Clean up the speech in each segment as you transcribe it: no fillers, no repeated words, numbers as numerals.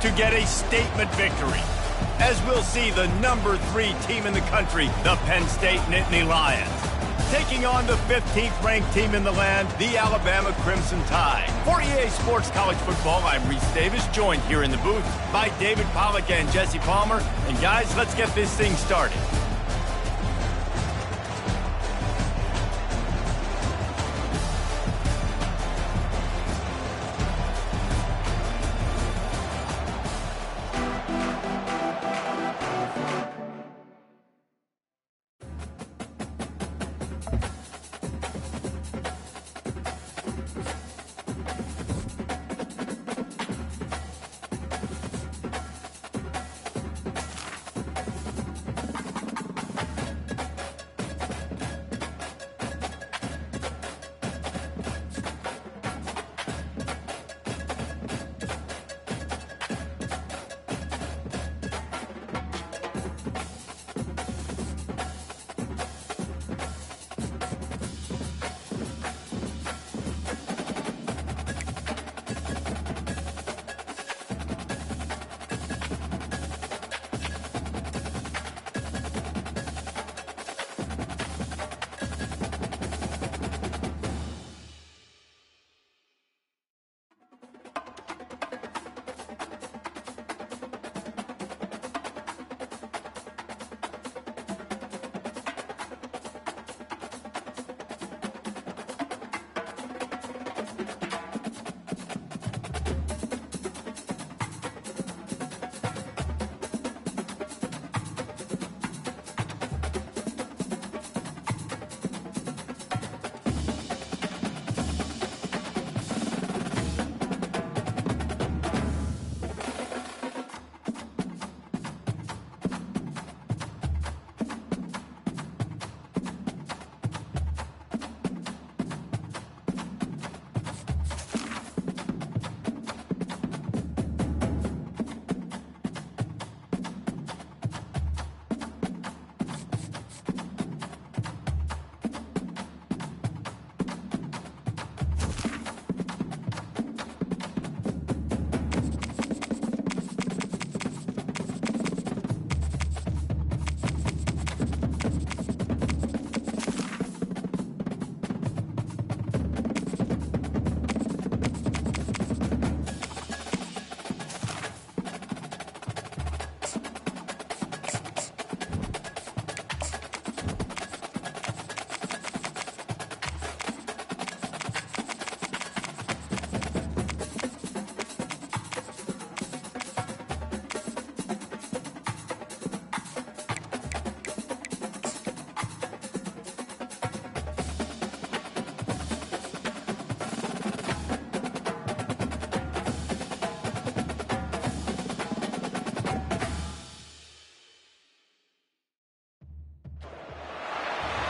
to get a statement victory. As we'll see the number 3 team in the country, the Penn State Nittany Lions, taking on the 15th ranked team in the land, the Alabama Crimson Tide. For EA Sports College Football, I'm Reese Davis, joined here in the booth by David Pollack and Jesse Palmer. And guys, let's get this thing started.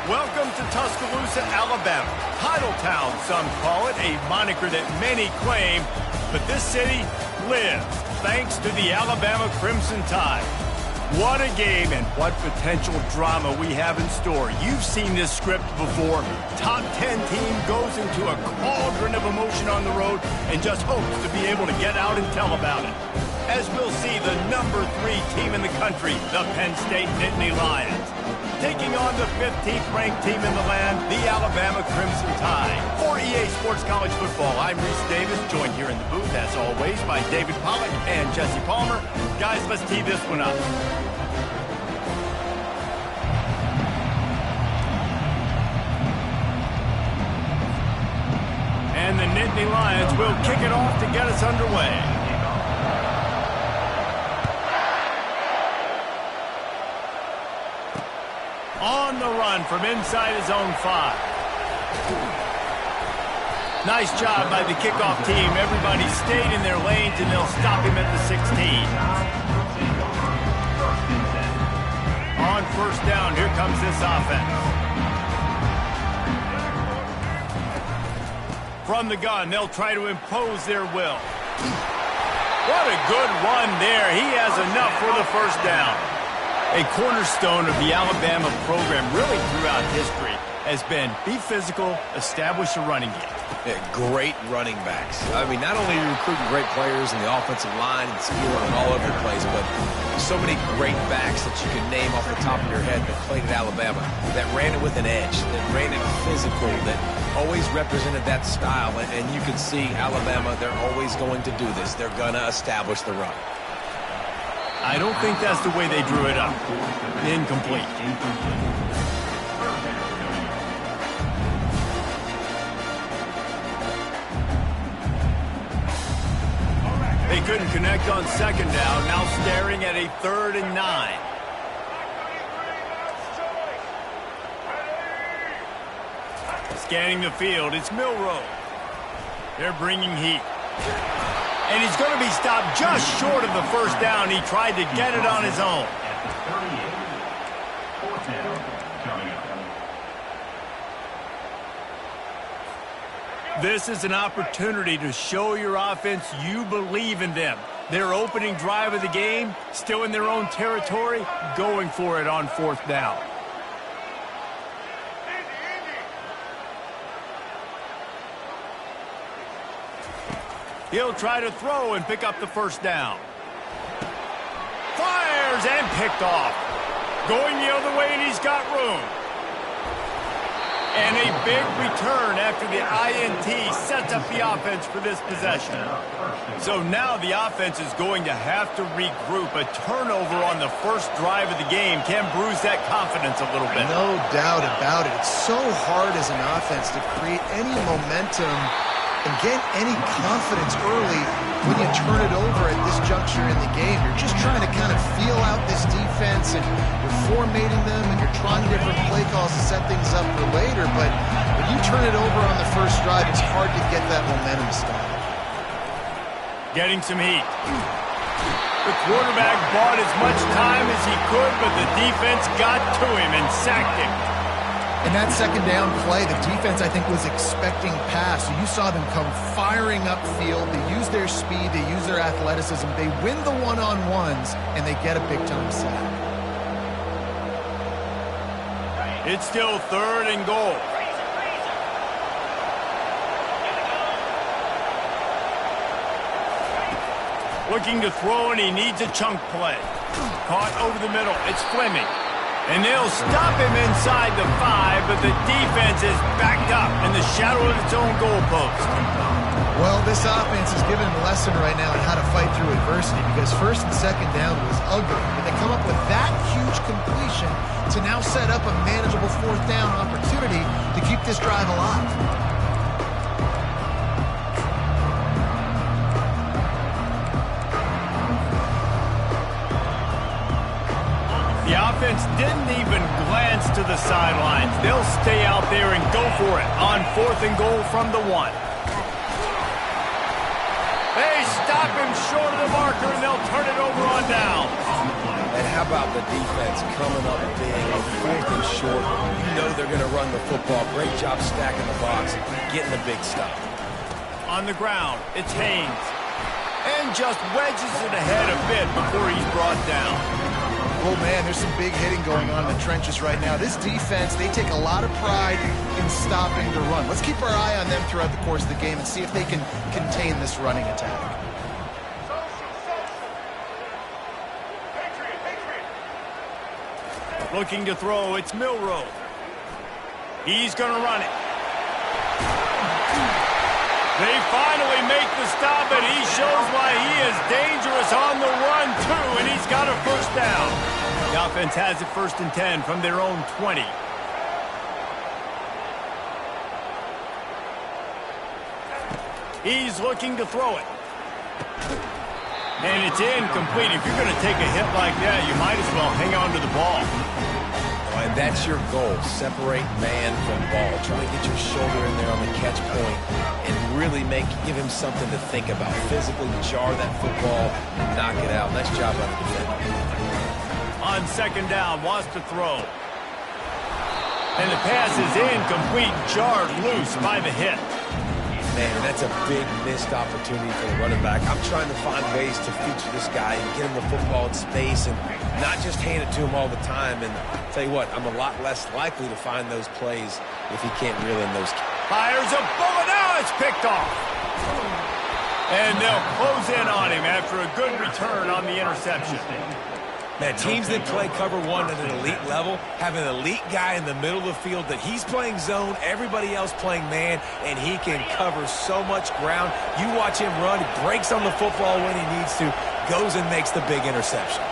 Welcome to Tuscaloosa, Alabama. Titletown, some call it, a moniker that many claim, but this city lives thanks to the Alabama Crimson Tide. What a game and what potential drama we have in store. You've seen this script before. Top 10 team goes into a cauldron of emotion on the road and just hopes to be able to get out and tell about it. As we'll see the number 3 team in the country, the Penn State Nittany Lions, taking on the 15th ranked team in the land, the Alabama Crimson Tide. For EA Sports College Football, I'm Reese Davis, joined here in the booth, as always, by David Pollack and Jesse Palmer. Guys, let's tee this one up. And the Nittany Lions will kick it off to get us underway. On the run from inside his own 5. Nice job by the kickoff team. Everybody stayed in their lanes, and they'll stop him at the 16. On first down, here comes this offense. From the gun, they'll try to impose their will. What a good run there. He has enough for the first down. A cornerstone of the Alabama program really throughout history. has been be physical, establish a running game. Yeah, great running backs. I mean, not only are you recruiting great players in the offensive line and skill and all over the place, but so many great backs that you can name off the top of your head that played at Alabama, that ran it with an edge, that ran it physical, that always represented that style. And you can see Alabama, they're always going to do this. They're going to establish the run. I don't think that's the way they drew it up. Incomplete. They couldn't connect on second down, now staring at a 3rd and 9. Scanning the field, it's Milroe. They're bringing heat. And he's going to be stopped just short of the first down. He tried to get it on his own. This is an opportunity to show your offense you believe in them. Their opening drive of the game, still in their own territory, going for it on 4th down. He'll try to throw and pick up the first down. Fires and picked off. Going the other way, and he's got room. And a big return after the INT sets up the offense for this possession. So now the offense is going to have to regroup. A turnover on the first drive of the game can bruise that confidence a little bit. No doubt about it. It's so hard as an offense to create any momentum and get any confidence early when you turn it over at this juncture in the game. You're just trying to kind of feel out this defense, and you're formatting them, and you're trying different play calls to set things up for later. But when you turn it over on the first drive, it's hard to get that momentum started. Getting some heat. The quarterback bought as much time as he could, but the defense got to him and sacked him. In that second down play, the defense, I think, was expecting pass. So you saw them come firing upfield. They use their speed. They use their athleticism. They win the one-on-ones, and they get a big-time sack. It's still 3rd and goal. Looking to throw, and he needs a chunk play. Caught over the middle. It's Fleming. And they'll stop him inside the 5, but the defense is backed up in the shadow of its own goalpost. Well, this offense is giving them a lesson right now on how to fight through adversity, because 1st and 2nd down was ugly. But they come up with that huge completion to now set up a manageable 4th down opportunity to keep this drive alive. The offense didn't even glance to the sidelines. They'll stay out there and go for it on 4th and goal from the 1. They stop him short of the marker, and they'll turn it over on down. And how about the defense coming up big on 4th and short? You know they're going to run the football. Great job stacking the box, getting the big stop. On the ground, it's Haynes. And just wedges it ahead a bit before he's brought down. Oh, man, there's some big hitting going on in the trenches right now. This defense, they take a lot of pride in stopping the run. Let's keep our eye on them throughout the course of the game and see if they can contain this running attack. Looking to throw, it's Milroe. He's going to run it. They finally make the stop, and he shows why he is dangerous on the run, too, and he's got a first down. The offense has it 1st and 10 from their own 20. He's looking to throw it. And it's incomplete. If you're going to take a hit like that, you might as well hang on to the ball. And that's your goal. Separate man from ball. Try to get your shoulder in there on the catch point and really give him something to think about. Physically jar that football and knock it out. Nice job on the defense. On 2nd down, wants to throw. And the pass is incomplete, jarred loose by the hit. Man, and that's a big missed opportunity for the running back. I'm trying to find ways to feature this guy and get him the football in space and not just hand it to him all the time. And I'll tell you what, I'm a lot less likely to find those plays if he can't reel in those. Fires a bullet. Now it's picked off. And they'll close in on him after a good return on the interception. Man, teams that play cover one at an elite level have an elite guy in the middle of the field that he's playing zone, everybody else playing man, and he can cover so much ground. You watch him run, he breaks on the football when he needs to, goes and makes the big interception.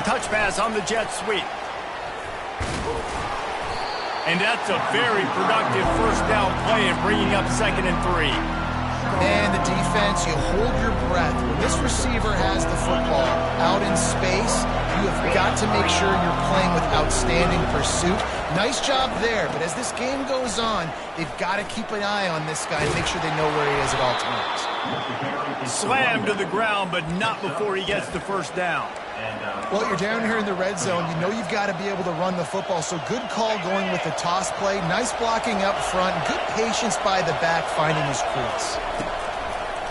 Touch pass on the jet sweep. And that's a very productive first down play in bringing up 2nd and 3. And the defense, you hold your breath. When this receiver has the football out in space, you have got to make sure you're playing with outstanding pursuit. Nice job there, but as this game goes on, they've got to keep an eye on this guy and make sure they know where he is at all times. Slammed to the ground, but not before he gets the first down. Well, you're down here in the red zone. You know you've got to be able to run the football, so good call going with the toss play. Nice blocking up front. Good patience by the back finding his crease.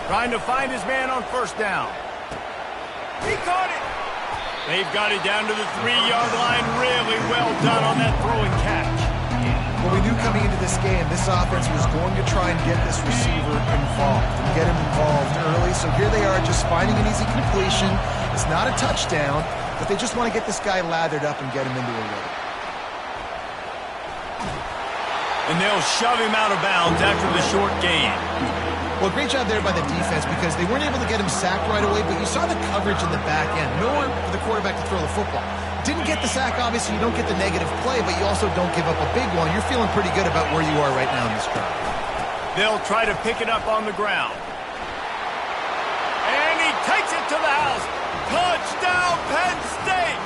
Trying to find his man on first down. He caught it. They've got it down to the 3-yard line. Really well done on that throw and catch. Well, we knew coming into this game, this offense was going to try and get this receiver involved and get him involved early. So here they are just finding an easy completion. It's not a touchdown, but they just want to get this guy lathered up and get him into a rhythm. And they'll shove him out of bounds after the short gain. Well, great job there by the defense because they weren't able to get him sacked right away, but you saw the coverage in the back end. Nowhere for the quarterback to throw the football. Didn't get the sack, obviously. You don't get the negative play, but you also don't give up a big one. You're feeling pretty good about where you are right now in this drive. They'll try to pick it up on the ground. And he takes it to the house. Touchdown, Penn State!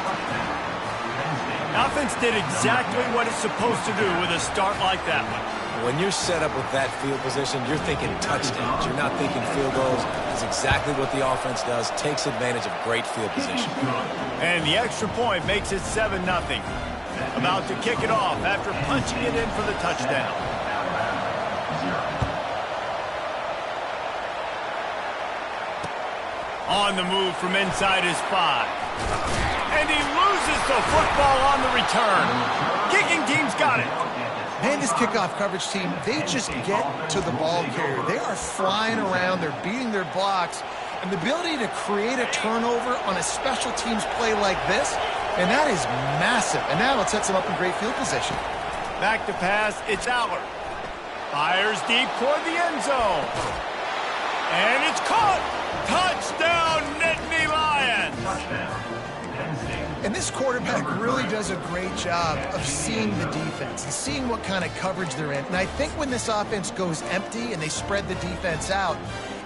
Offense did exactly what it's supposed to do with a start like that one. When you're set up with that field position, you're thinking touchdowns. You're not thinking field goals. It's exactly what the offense does. Takes advantage of great field position. And the extra point makes it 7-0. About to kick it off after punching it in for the touchdown. On the move from inside his 5. And he loses the football on the return. Kicking team's got it. Man, this kickoff coverage team, they just get to the ball carrier. They are flying around. They're beating their blocks. And the ability to create a turnover on a special teams play like this, and that is massive. And now it sets them up in great field position. Back to pass, it's Allard. Fires deep toward the end zone. And it's caught. Touchdown, Nittany Lions. And this quarterback really does a great job of seeing the defense and seeing what kind of coverage they're in. And I think when this offense goes empty and they spread the defense out,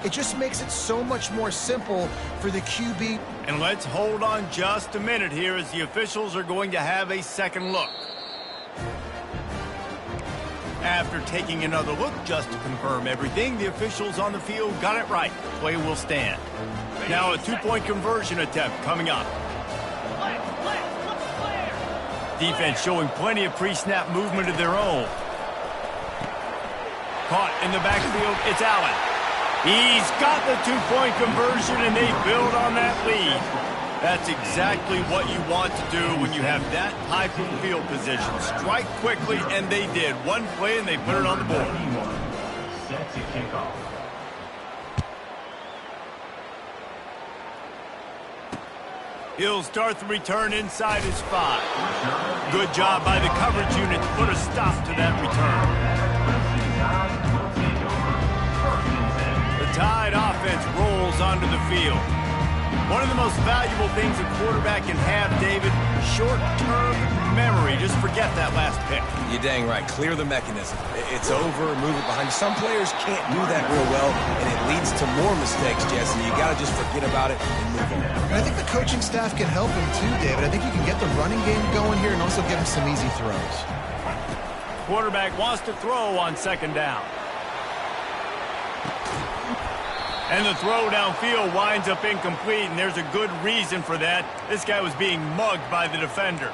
it just makes it so much more simple for the QB. And let's hold on just a minute here as the officials are going to have a second look. After taking another look just to confirm everything, the officials on the field got it right. Play will stand. Now a 2-point conversion attempt coming up. Defense showing plenty of pre-snap movement of their own. Caught in the backfield, it's Allen. He's got the 2-point conversion, and they build on that lead. That's exactly what you want to do when you have that type of field position. Strike quickly, and they did. One play, and they put it on the board. Set to kick off. He'll start the return inside his 5. Good job by the coverage unit to put a stop to that return. The Tide offense rolls onto the field. One of the most valuable things a quarterback can have, David, short-term memory. Just forget that last pick. You're dang right. Clear the mechanism. It's over, move it behind. Some players can't do that real well, and it leads to more mistakes, Jesse. You got to just forget about it and move on. And I think the coaching staff can help him too, David. I think you can get the running game going here and also give him some easy throws. Quarterback wants to throw on second down. And the throw downfield winds up incomplete, and there's a good reason for that. This guy was being mugged by the defender.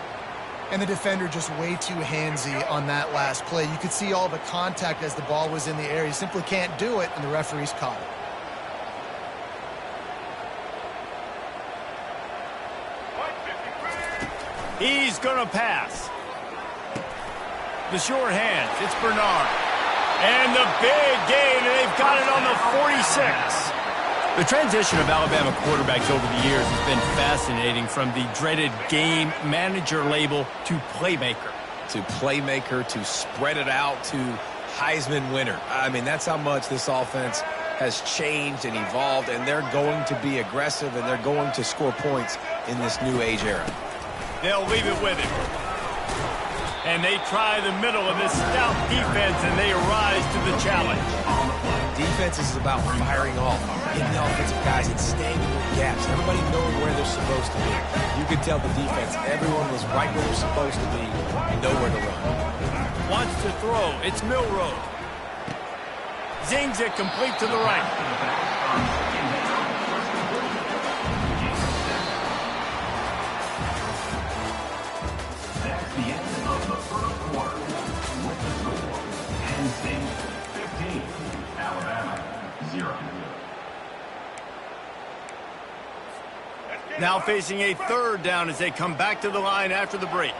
And the defender just way too handsy on that last play. You could see all the contact as the ball was in the air. He simply can't do it, and the referee's caught it. He's going to pass. The short hands. It's Bernard. And the big gain. They've got it on the 46. The transition of Alabama quarterbacks over the years has been fascinating, from the dreaded game manager label to playmaker. To playmaker, to spread it out, to Heisman winner. I mean, that's how much this offense has changed and evolved, and they're going to be aggressive, and they're going to score points in this new age era. They'll leave it with him. And they try the middle of this stout defense, and they rise to the challenge. Defense is about firing off, getting the offensive guys and staying in their gaps. Everybody knowing where they're supposed to be. You could tell the defense, everyone was right where they're supposed to be, nowhere to run. Wants to throw. It's Milroe. Zings it complete to the right. That's the end of the first quarter. With the score, Penn State 15, Alabama 0. Now facing a third down as they come back to the line after the break.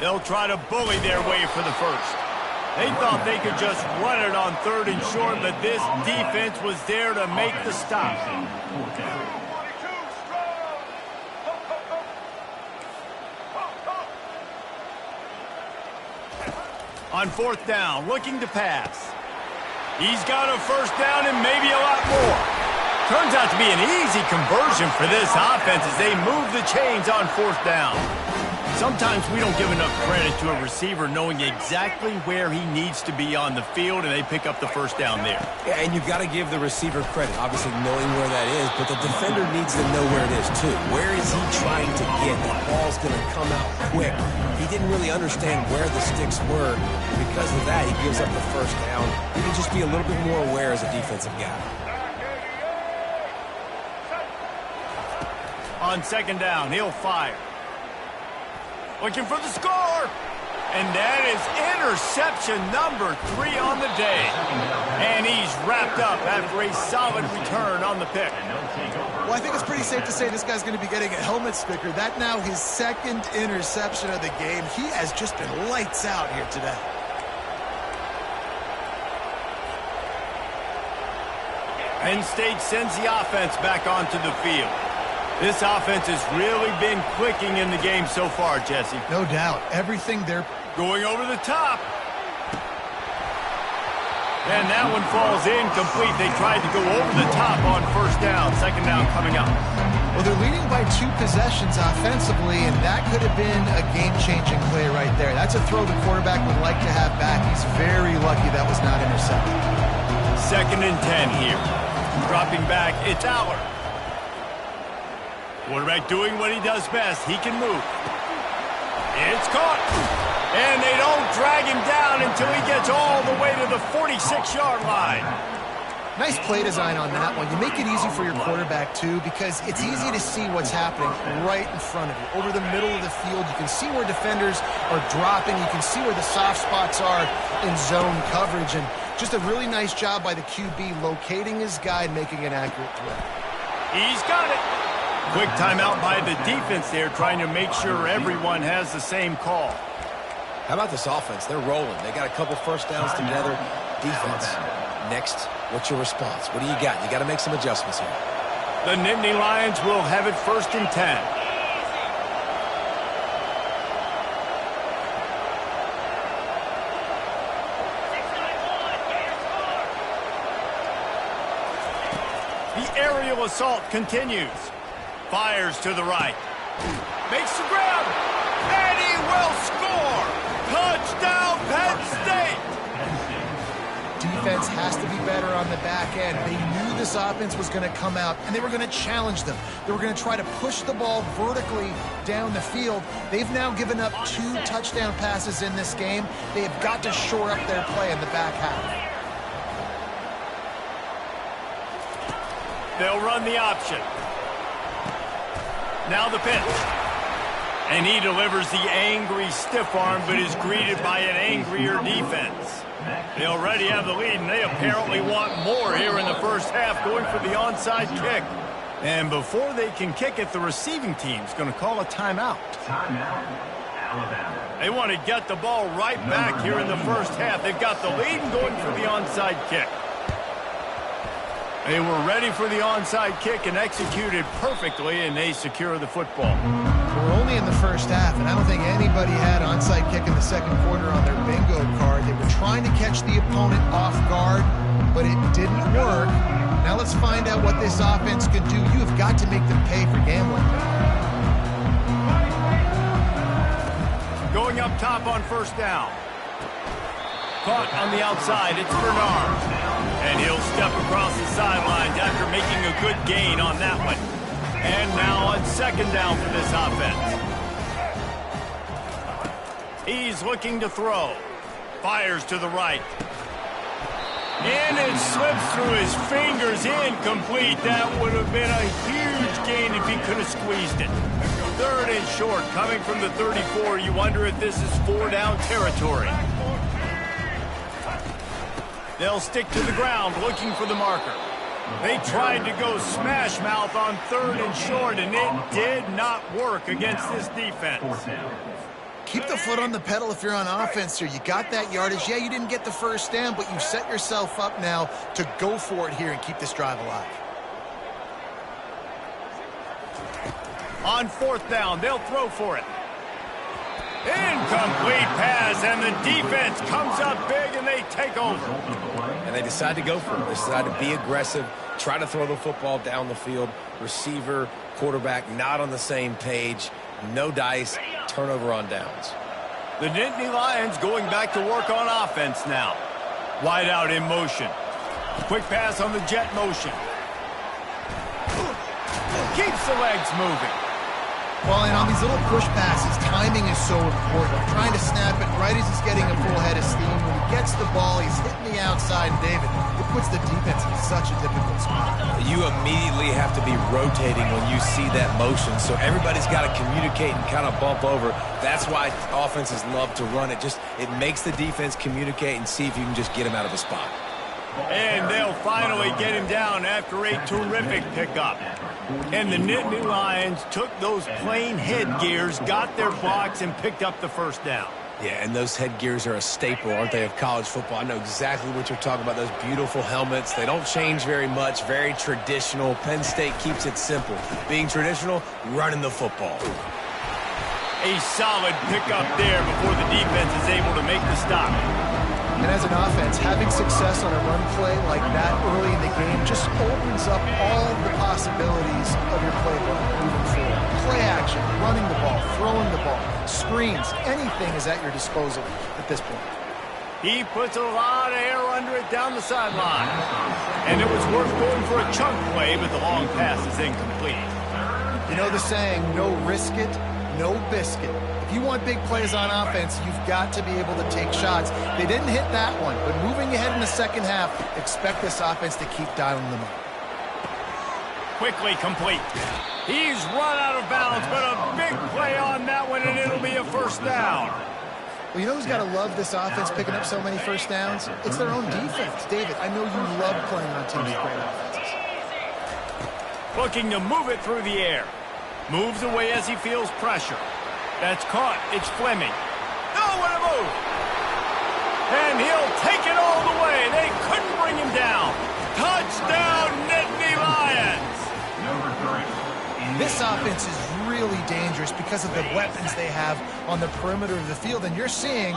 They'll try to bully their way for the first. They thought they could just run it on third and short, but this defense was there to make the stop. On fourth down, looking to pass. He's got a first down and maybe a lot more. Turns out to be an easy conversion for this offense as they move the chains on fourth down. Sometimes we don't give enough credit to a receiver knowing exactly where he needs to be on the field, and they pick up the first down there. Yeah, and you've got to give the receiver credit, obviously knowing where that is, but the defender needs to know where it is too. Where is he trying to get? The ball's going to come out quick. He didn't really understand where the sticks were. Because of that, he gives up the first down. You can just be a little bit more aware as a defensive guy. On second down, he'll fire. Looking for the score. And that is interception number 3 on the day. And he's wrapped up after a solid return on the pick. Well, I think it's pretty safe to say this guy's going to be getting a helmet sticker. That now his second interception of the game. He has just been lights out here today. Penn State sends the offense back onto the field. This offense has really been clicking in the game so far, Jesse. No doubt. Everything they're going over the top. And that one falls incomplete. They tried to go over the top on first down. Second down coming up. Well, they're leading by 2 possessions offensively, and that could have been a game-changing play right there. That's a throw the quarterback would like to have back. He's very lucky that was not intercepted. Second and 10 here. Dropping back, it's Aller. Quarterback doing what he does best. He can move. It's caught. And they don't drag him down until he gets all the way to the 46-yard line. Nice play design on that one. You make it easy for your quarterback, too, because it's easy to see what's happening right in front of you. Over the middle of the field, you can see where defenders are dropping. You can see where the soft spots are in zone coverage. And just a really nice job by the QB locating his guy and making an accurate throw. He's got it. Quick timeout by the defense there, trying to make sure everyone has the same call. How about this offense? They're rolling. They got a couple first downs together. Defense. Next, what's your response? What do you got? You got to make some adjustments here. The Nittany Lions will have it first and 10. The aerial assault continues. Fires to the right. Makes the grab. And he will score. Touchdown, Penn State. Defense has to be better on the back end. They knew this offense was going to come out, and they were going to challenge them. They were going to try to push the ball vertically down the field. They've now given up 2 touchdown passes in this game. They have got to shore up their play in the back half. They'll run the option. Now the pitch. And he delivers the angry stiff arm, but is greeted by an angrier defense. They already have the lead, and they apparently want more here in the first half, going for the onside kick. And before they can kick it, the receiving team's going to call a timeout. Timeout, Alabama. They want to get the ball right back here in the first half. They've got the lead and going for the onside kick. They were ready for the onside kick and executed perfectly, and they secure the football. We're only in the first half, and I don't think anybody had onside kick in the second quarter on their bingo card. They were trying to catch the opponent off guard, but it didn't work. Now let's find out what this offense can do. You have got to make them pay for gambling. Going up top on first down. Caught on the outside, it's Bernard. And he'll step across the sidelines after making a good gain on that one. And now on second down for this offense. He's looking to throw. Fires to the right. And it slips through his fingers, incomplete. That would have been a huge gain if he could have squeezed it. Third and short, coming from the 34. You wonder if this is 4-down territory. They'll stick to the ground, looking for the marker. They tried to go smash mouth on third and short, and it did not work against this defense. Keep the foot on the pedal if you're on offense here. You got that yardage. Yeah, you didn't get the first down, but you set yourself up now to go for it here and keep this drive alive. On fourth down, they'll throw for it. Incomplete pass, and the defense comes up big, and they take over. And they decide to go for it. They decide to be aggressive, try to throw the football down the field. Receiver, quarterback, not on the same page. No dice, turnover on downs. The Nittany Lions going back to work on offense now. Wide out in motion. Quick pass on the jet motion. Keeps the legs moving. Well, and on these little push passes, timing is so important. Trying to snap it right as he's getting a full head of steam. When he gets the ball, he's hitting the outside, and David, it puts the defense in such a difficult spot. You immediately have to be rotating when you see that motion, so everybody's got to communicate and kind of bump over. That's why offenses love to run it. It makes the defense communicate and see if you can just get him out of a spot. And they'll finally get him down after a terrific pickup. And the Nittany Lions took those plain headgears, got their blocks, and picked up the first down. Yeah, and those headgears are a staple, aren't they, of college football? I know exactly what you're talking about, those beautiful helmets. They don't change very much, very traditional. Penn State keeps it simple. Being traditional, running the football. A solid pickup there before the defense is able to make the stop. And as an offense, having success on a run play like that early in the game just opens up all the possibilities of your playbook moving forward. Play action, running the ball, throwing the ball, screens, anything is at your disposal at this point. He puts a lot of air under it down the sideline. And it was worth going for a chunk play, but the long pass is incomplete. You know the saying, no risk it, no biscuit. If you want big plays on offense, you've got to be able to take shots. They didn't hit that one, but moving ahead in the second half, expect this offense to keep dialing them up. Quickly complete. He's run out of bounds, but a big play on that one, and it'll be a first down. Well, you know who's got to love this offense picking up so many first downs? It's their own defense. David, I know you love playing on teams with great offenses. Looking to move it through the air. Moves away as he feels pressure. That's caught. It's Fleming. Oh, what a move! And he'll take it all the way. They couldn't bring him down. Touchdown, Nittany Lions! Number 3. This offense is really dangerous because of the weapons they have on the perimeter of the field. And you're seeing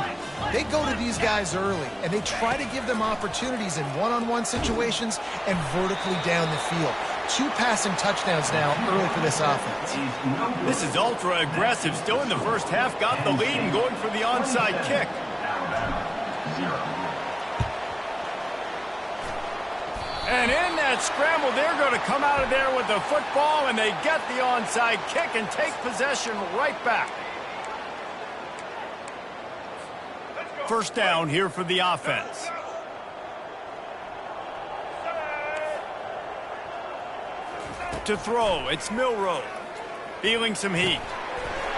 they go to these guys early, and they try to give them opportunities in one-on-one situations and vertically down the field. 2 passing touchdowns now early for this offense. This is ultra-aggressive. Still in the first half, got the lead and going for the onside kick. And in that scramble, they're going to come out of there with the football, and they get the onside kick and take possession right back. First down here for the offense. To throw, it's Milroe. Feeling some heat.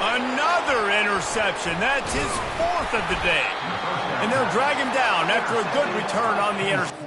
Another interception. That's his 4th of the day. And they'll drag him down after a good return on the interception.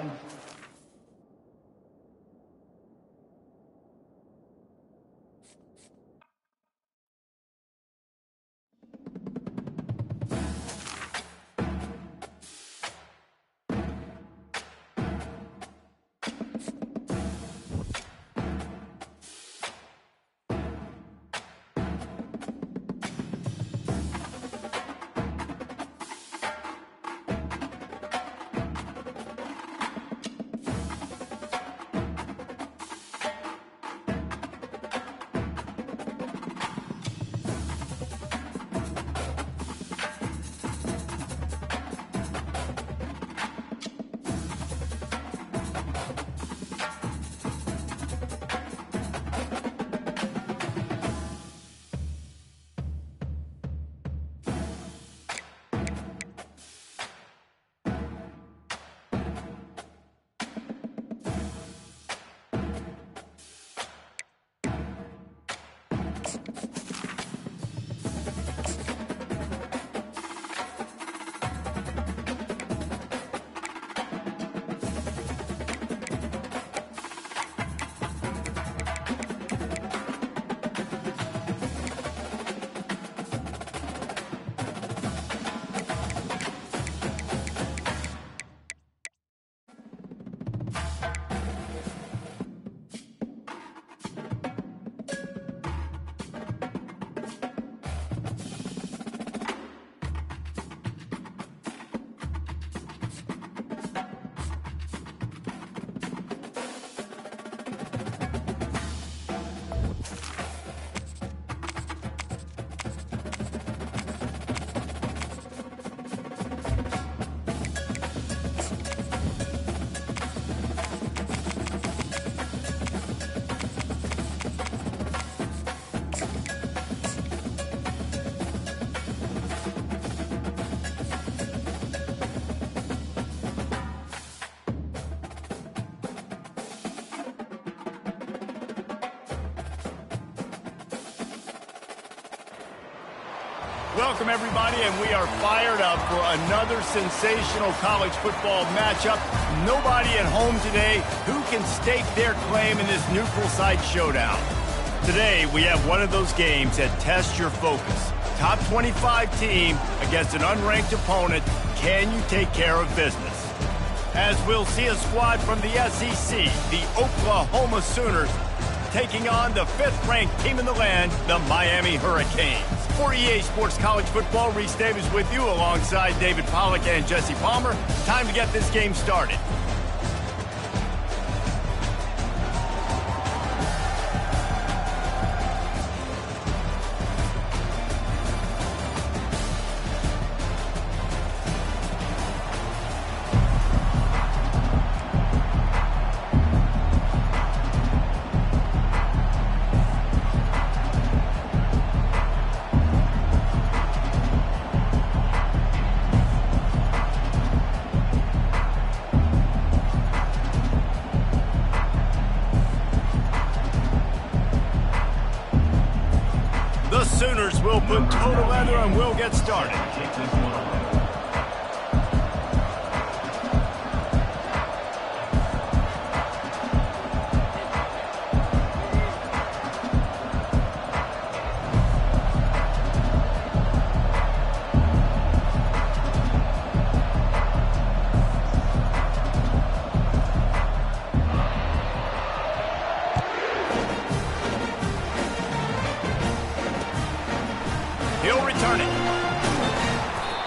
Welcome, everybody, and we are fired up for another sensational college football matchup. Nobody at home today who can stake their claim in this neutral site showdown. Today, we have one of those games that tests your focus. Top 25 team against an unranked opponent. Can you take care of business? As we'll see a squad from the SEC, the Oklahoma Sooners, taking on the 5th-ranked team in the land, the Miami Hurricanes. For EA Sports College Football, Reese Davis with you alongside David Pollack and Jesse Palmer. Time to get this game started. Sooners will put total leather and we'll get started. He'll return it.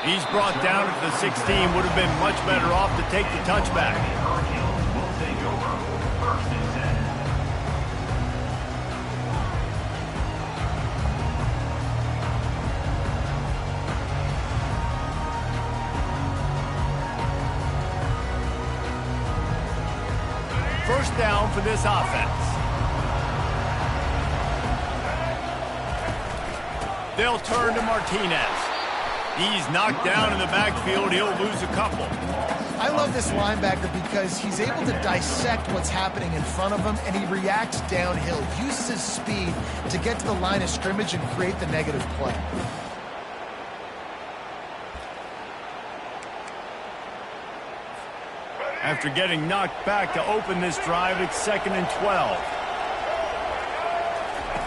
He's brought down at the 16. Would have been much better off to take the touchback. Will take over. 1st and 10. First down for this offense. They'll turn to Martinez. He's knocked down in the backfield. He'll lose a couple. I love this linebacker because he's able to dissect what's happening in front of him, and he reacts downhill, uses his speed to get to the line of scrimmage and create the negative play. After getting knocked back to open this drive, it's 2nd and 12.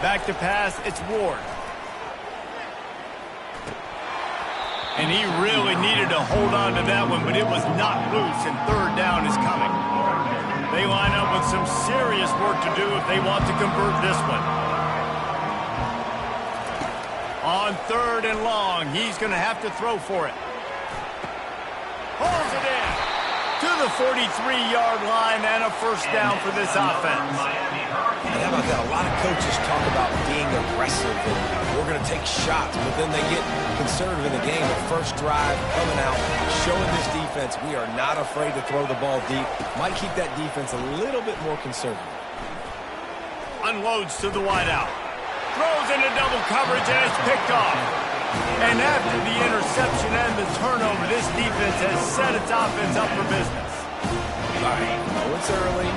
Back to pass, it's Ward. And he really needed to hold on to that one, but it was not loose, and 3rd down is coming. They line up with some serious work to do if they want to convert this one. On 3rd and long, he's going to have to throw for it. Pulls it in to the 43-yard line, and a 1st down for this offense. And how about that? A lot of coaches talk about being aggressive and we're going to take shots, but then they get conservative in the game. The first drive coming out, showing this defense we are not afraid to throw the ball deep. Might keep that defense a little bit more conservative. Unloads to the wideout. Throws into double coverage, and it's picked off. And after the interception and the turnover, this defense has set its offense up for business. All right, I know it's early,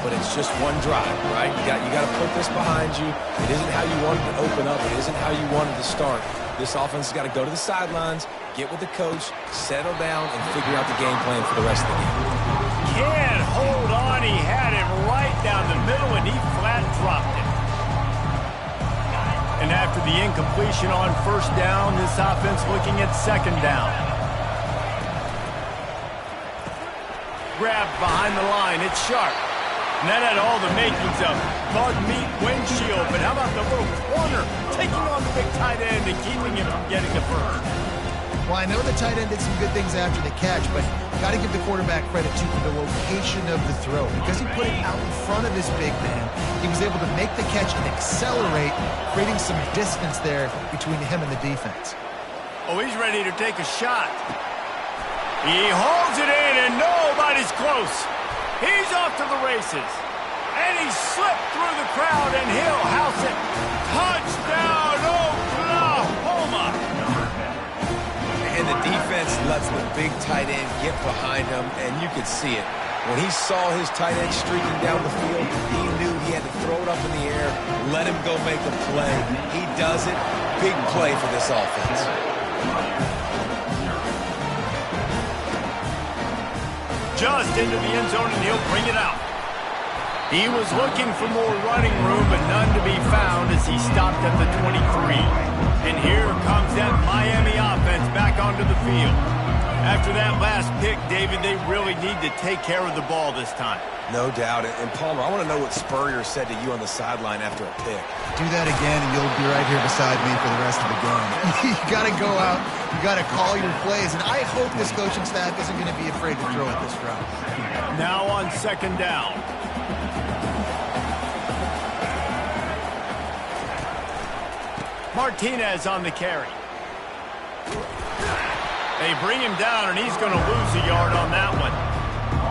but it's just one drive, right? You got to put this behind you. It isn't how you wanted to open up. It isn't how you wanted to start. This offense has got to go to the sidelines, get with the coach, settle down, and figure out the game plan for the rest of the game. Can't hold on. He had it right down the middle, and he flat dropped it. And after the incompletion on 1st down, this offense looking at 2nd down. Grabbed behind the line, it's Sharp. And that had all the makings of bug meat windshield, but how about the little corner taking on the big tight end and keeping him from getting the first? Well, I know the tight end did some good things after the catch, but got to give the quarterback credit, too, for the location of the throw. Because he put it out in front of his big man, he was able to make the catch and accelerate, creating some distance there between him and the defense. Oh, he's ready to take a shot. He holds it in, and nobody's close. He's off to the races. And he slipped through the crowd, and he'll house it. Touchdown, Oklahoma! And the defense lets the big tight end get behind him, and you could see it. When he saw his tight end streaking down the field, he knew he had to throw it up in the air, let him go make a play. He does it. Big play for this offense. Just into the end zone, and he'll bring it out. He was looking for more running room, but none to be found as he stopped at the 23. And here comes that Miami offense back onto the field. After that last pick, David, they really need to take care of the ball this time. No doubt. And Palmer, I want to know what Spurrier said to you on the sideline after a pick. Do that again, and you'll be right here beside me for the rest of the game. You got to go out. You got to call your plays, and I hope this coaching staff isn't going to be afraid to throw it this route. Now on 2nd down. Martinez on the carry. They bring him down, and he's going to lose a yard on that one.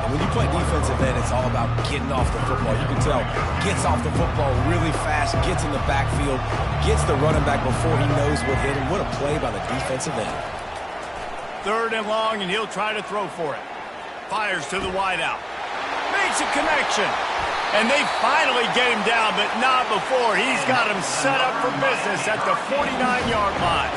And when you play defensive end, it's all about getting off the football. You can tell, gets off the football really fast, gets in the backfield, gets the running back before he knows what hit him. What a play by the defensive end. 3rd and long, and he'll try to throw for it. Fires to the wideout. Makes a connection. And they finally get him down, but not before. He's got him set up for business at the 49-yard line.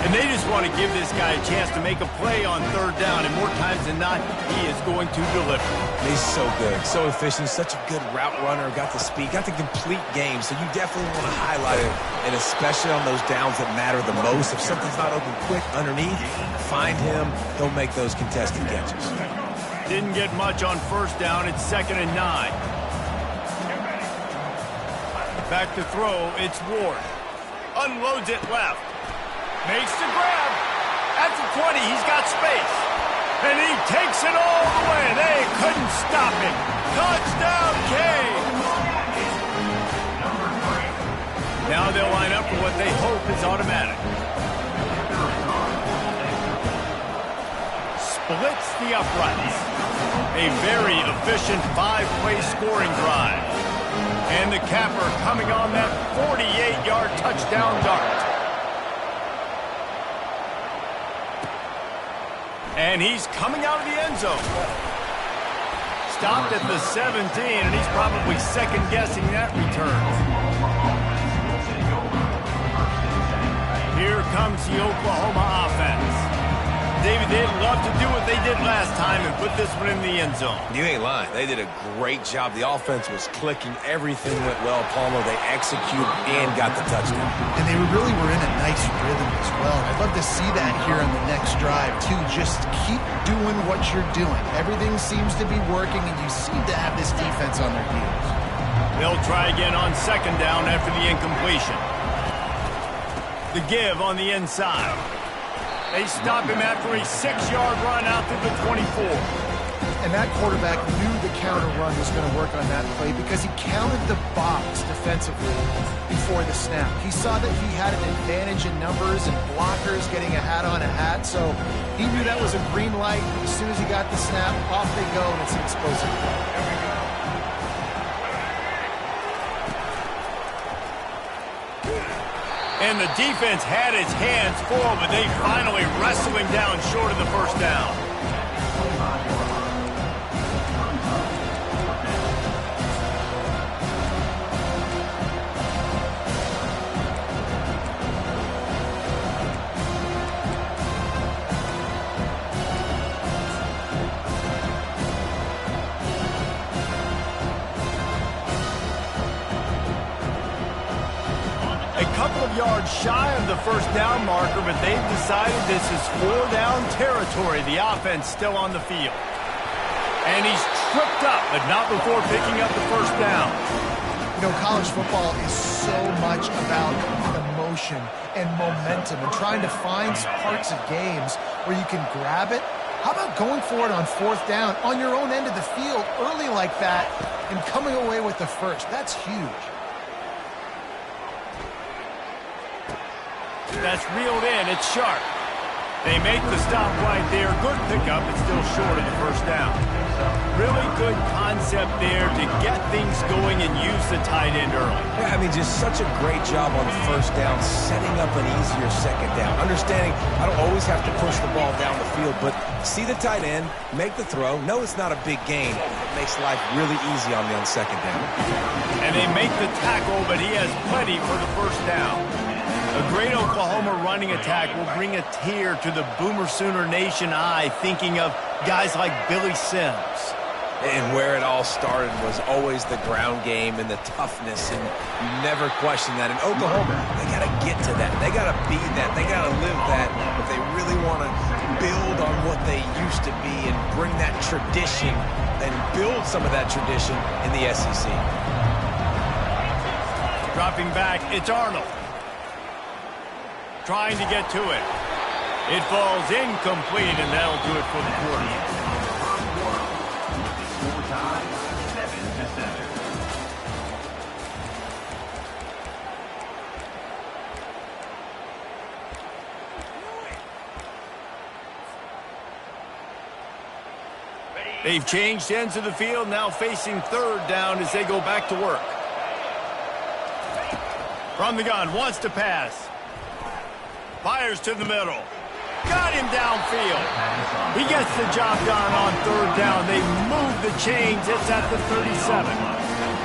And they just want to give this guy a chance to make a play on 3rd down, and more times than not, he is going to deliver. He's so good, so efficient, such a good route runner, got the speed, got the complete game, so you definitely want to highlight it, and especially on those downs that matter the most. If something's not open quick underneath, find him, he'll make those contested catches. Didn't get much on 1st down, it's 2nd and 9. Back to throw, it's Ward. Unloads it left. Makes the grab. At the 20, he's got space. And he takes it all the way. They couldn't stop him. Touchdown, Cade. Now they'll line up for what they hope is automatic. Splits the uprights. A very efficient 5-play scoring drive. And the capper coming on that 48-yard touchdown dart. And he's coming out of the end zone. Stopped at the 17, and he's probably second-guessing that return. Here comes the Oklahoma offense. David, they'd love to do what they did last time and put this one in the end zone. You ain't lying. They did a great job. The offense was clicking. Everything went well. Palmer, they executed and got the touchdown. And they really were in a nice rhythm as well. I'd love to see that here on the next drive, too. Just keep doing what you're doing. Everything seems to be working, and you seem to have this defense on their heels. They'll try again on second down after the incompletion. The give on the inside. They stop him after a 6-yard run out to the 24. And that quarterback knew the counter run was going to work on that play because he counted the box defensively before the snap. He saw that he had an advantage in numbers and blockers getting a hat on a hat, so he knew that was a green light. As soon as he got the snap, off they go, and it's an explosive play. And the defense had its hands full, but they finally wrestled him down short of the first down. Yards shy of the first down marker, but they've decided this is 4-down territory. The offense still on the field. And he's tripped up, but not before picking up the first down. You know, college football is so much about emotion and momentum and trying to find parts of games where you can grab it. How about going for it on fourth down on your own end of the field early like that and coming away with the first? That's huge. That's reeled in. It's sharp. They make the stop right there. Good pickup. It's still short of the first down. Really good concept there to get things going and use the tight end early. Yeah, I mean, just such a great job on the first down, setting up an easier second down. Understanding I don't always have to push the ball down the field, but see the tight end, make the throw. No, it's not a big gain. It makes life really easy on me on second down. And they make the tackle, but he has plenty for the first down. A great Oklahoma running attack will bring a tear to the Boomer Sooner Nation eye, thinking of guys like Billy Sims. And where it all started was always the ground game and the toughness, and you never question that. In Oklahoma, they got to get to that. They got to be that. They got to live that if they really want to build on what they used to be and bring that tradition and build some of that tradition in the SEC. Dropping back, it's Arnold. Trying to get to it. It falls incomplete, and that'll do it for the quarter. Score time, 7-7. They've changed ends of the field, now facing third down as they go back to work. From the gun, wants to pass. Fires to the middle. Got him downfield. He gets the job done on third down. They move the chains. It's at the 37.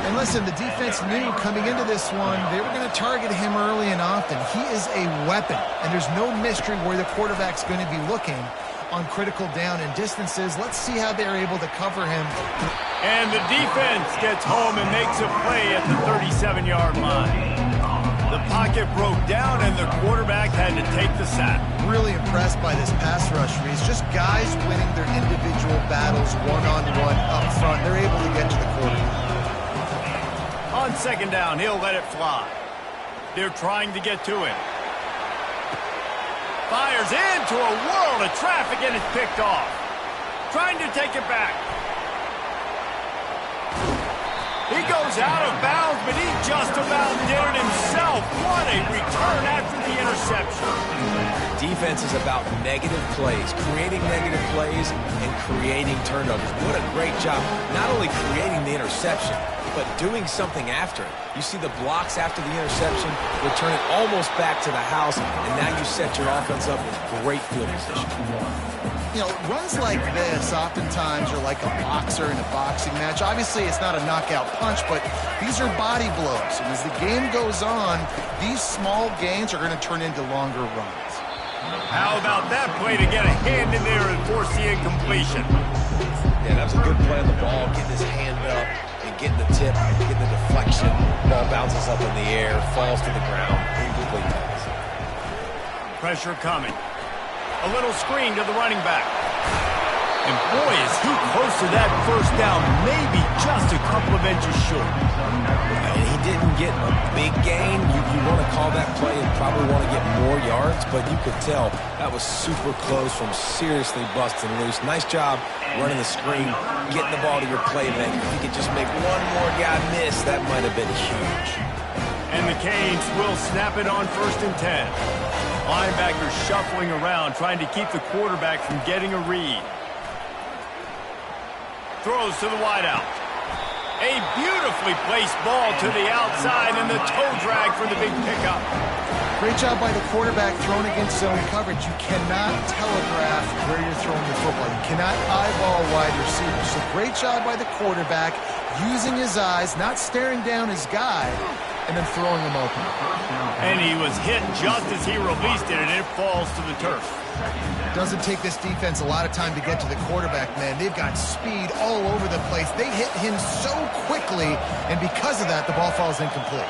And listen, the defense knew coming into this one, they were going to target him early and often. He is a weapon, and there's no mystery where the quarterback's going to be looking on critical down and distances. Let's see how they're able to cover him. And the defense gets home and makes a play at the 37-yard line. The pocket broke down, and the quarterback had to take the sack. Really impressed by this pass rush, Reese. Just guys winning their individual battles one-on-one up front. They're able to get to the quarterback. On second down, he'll let it fly. They're trying to get to it. Fires into a world of traffic, and it's picked off. Trying to take it back. He goes out of bounds, but he just about did it himself. What a return after the interception. Defense is about negative plays, creating negative plays and creating turnovers. What a great job, not only creating the interception, but doing something after it. You see the blocks after the interception, return it almost back to the house, and now you set your offense up with great field position. You know, runs like this oftentimes are like a boxer in a boxing match. Obviously, it's not a knockout punch, but these are body blows. And as the game goes on, these small gains are going to turn into longer runs. How about that play to get a hand in there and force the incompletion? Yeah, that was a good play on the ball, getting his hand up and getting the tip, getting the deflection. Ball bounces up in the air, falls to the ground, incomplete pass. Pressure coming. A little screen to the running back. And boy, is he close to that first down, maybe just a couple of inches short. And he didn't get a big gain. You want to call that play and probably want to get more yards, but you could tell that was super close from seriously busting loose. Nice job running the screen, getting the ball to your playmaker. If you could just make one more guy miss, that might have been huge. And the Canes will snap it on 1st and 10. Linebackers shuffling around, trying to keep the quarterback from getting a read. Throws to the wideout. A beautifully placed ball to the outside, and the toe drag for the big pickup. Great job by the quarterback thrown against zone coverage. You cannot telegraph where you're throwing the football. You cannot eyeball wide receivers. So great job by the quarterback using his eyes, not staring down his guy, and then throwing him open. And he was hit just as he released it, and it falls to the turf. Doesn't take this defense a lot of time to get to the quarterback, man. They've got speed all over the place. They hit him so quickly, and because of that, the ball falls incomplete.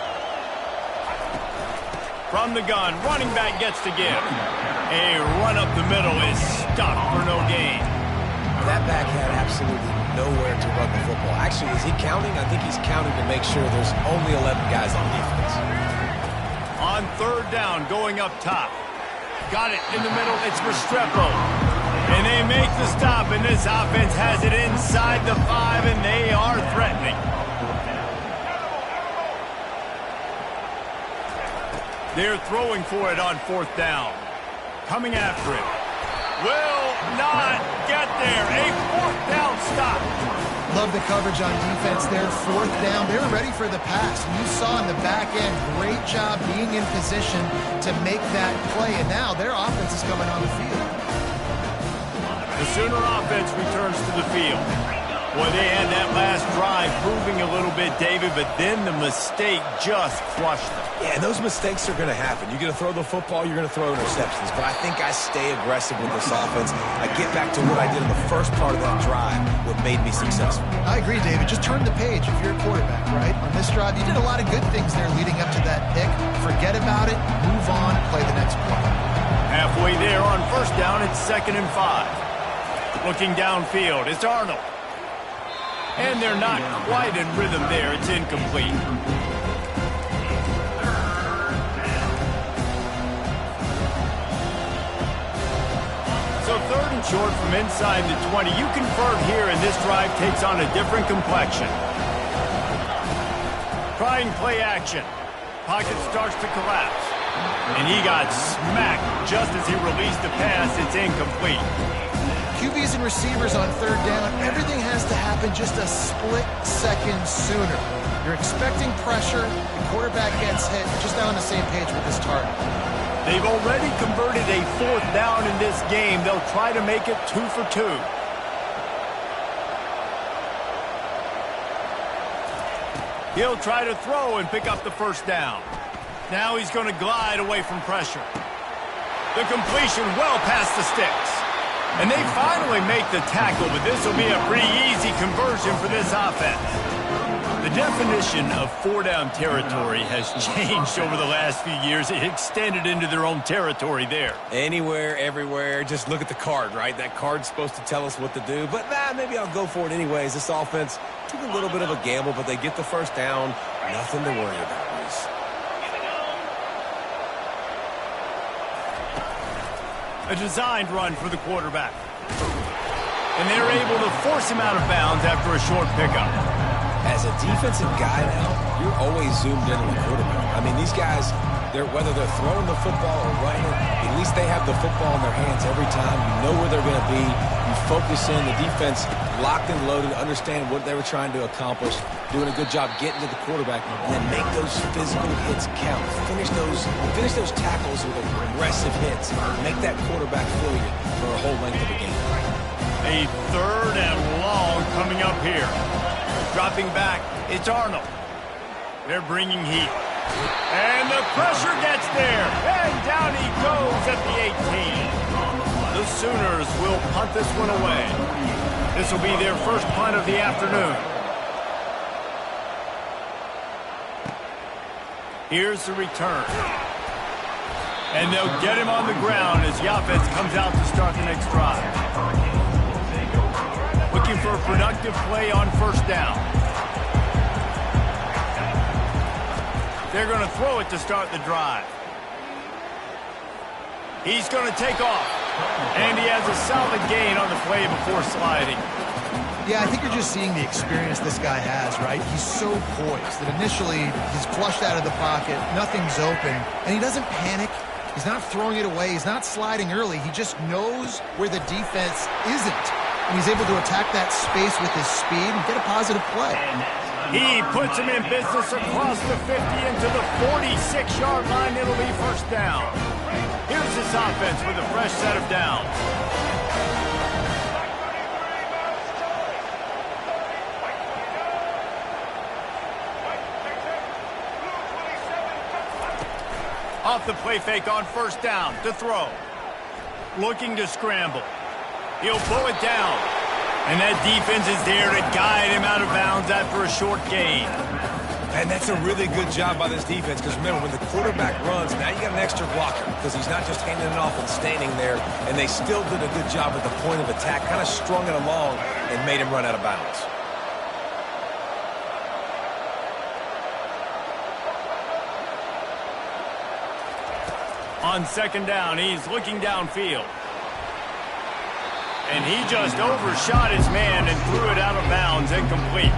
From the gun, running back gets to give. A run up the middle is stuck for no gain. That back had absolutely nowhere to run the football. Actually, is he counting? I think he's counting to make sure there's only 11 guys on defense. On 3rd down, going up top. Got it in the middle. It's Restrepo. And they make the stop, and this offense has it inside the 5, and they are threatening. They're throwing for it on 4th down. Coming after it. Will not get there. A 4th down stop. Love the coverage on defense there. 4th down. They were ready for the pass. And you saw in the back end, great job being in position to make that play. And now their offense is coming on the field. The Sooner offense returns to the field. Boy, they had that last drive proving a little bit, David, but then the mistake just crushed them. Yeah, and those mistakes are going to happen. You're going to throw the football, you're going to throw interceptions. But I think I stay aggressive with this offense. I get back to what I did in the first part of that drive, what made me successful. I agree, David. Just turn the page if you're a quarterback, right? On this drive, you did a lot of good things there leading up to that pick. Forget about it, move on, play the next play. Halfway there on 1st down, it's 2nd and 5. Looking downfield, it's Arnold. And they're not quite in rhythm there. It's incomplete. So 3rd and short from inside the 20. You convert here, and this drive takes on a different complexion. Trying play action. Pocket starts to collapse. And he got smacked just as he released the pass. It's incomplete. QBs and receivers on 3rd down, everything has to happen just a split second sooner. You're expecting pressure, the quarterback gets hit, just not on the same page with this target. They've already converted a 4th down in this game. They'll try to make it 2 for 2. He'll try to throw and pick up the 1st down. Now he's going to glide away from pressure. The completion well past the sticks. And they finally make the tackle, but this will be a pretty easy conversion for this offense. The definition of 4-down territory has changed over the last few years. It extended into their own territory there. Anywhere, everywhere, just look at the card, right? That card's supposed to tell us what to do, but maybe I'll go for it anyways. This offense took a little bit of a gamble, but they get the 1st down. Nothing to worry about, Reese. A designed run for the quarterback. And they're able to force him out of bounds after a short pickup. As a defensive guy now, you're always zoomed in on the quarterback. I mean, these guys, whether they're throwing the football or running it, at least they have the football in their hands every time. You know where they're going to be. You focus in. The defense locked and loaded, understand what they were trying to accomplish, doing a good job getting to the quarterback, and then make those physical hits count. Finish those tackles with aggressive hits. Make that quarterback feel you for a whole length of the game. A 3rd and long coming up here. Dropping back, it's Arnold. They're bringing heat. And the pressure gets there. And down he goes at the 18. The Sooners will punt this one away. This will be their first punt of the afternoon. Here's the return. And they'll get him on the ground as the offense comes out to start the next drive. Looking for a productive play on 1st down. They're going to throw it to start the drive. He's going to take off. And he has a solid gain on the play before sliding. Yeah, I think you're just seeing the experience this guy has, right? He's so poised that initially he's flushed out of the pocket, nothing's open, and he doesn't panic. He's not throwing it away. He's not sliding early. He just knows where the defense isn't. And he's able to attack that space with his speed and get a positive play. He puts him in business across the 50 into the 46-yard line. It'll be 1st down. Here's this offense with a fresh set of downs. Off the play fake on 1st down to throw. Looking to scramble. He'll pull it down. And that defense is there to guide him out of bounds after a short gain. And that's a really good job by this defense because, remember, when the quarterback runs, now you got an extra blocker because he's not just handing it off and standing there. And they still did a good job at the point of attack, kind of strung it along and made him run out of bounds. On 2nd down, he's looking downfield. And he just overshot his man and threw it out of bounds, incomplete.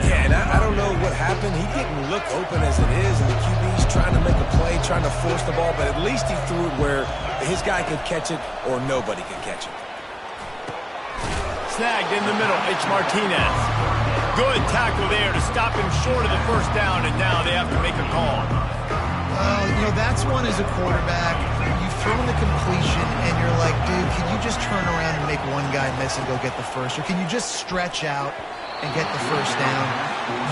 Yeah, and I don't know what happened. He didn't look open as it is, and the QB's trying to make a play, trying to force the ball, but at least he threw it where his guy could catch it or nobody could catch it. Snagged in the middle, it's Martinez. Good tackle there to stop him short of the 1st down, and now they have to make a call. You know, that's one as a quarterback. You've thrown the completion, and you're like, dude, can you just turn around and make one guy miss and go get the first? Or can you just stretch out and get the 1st down?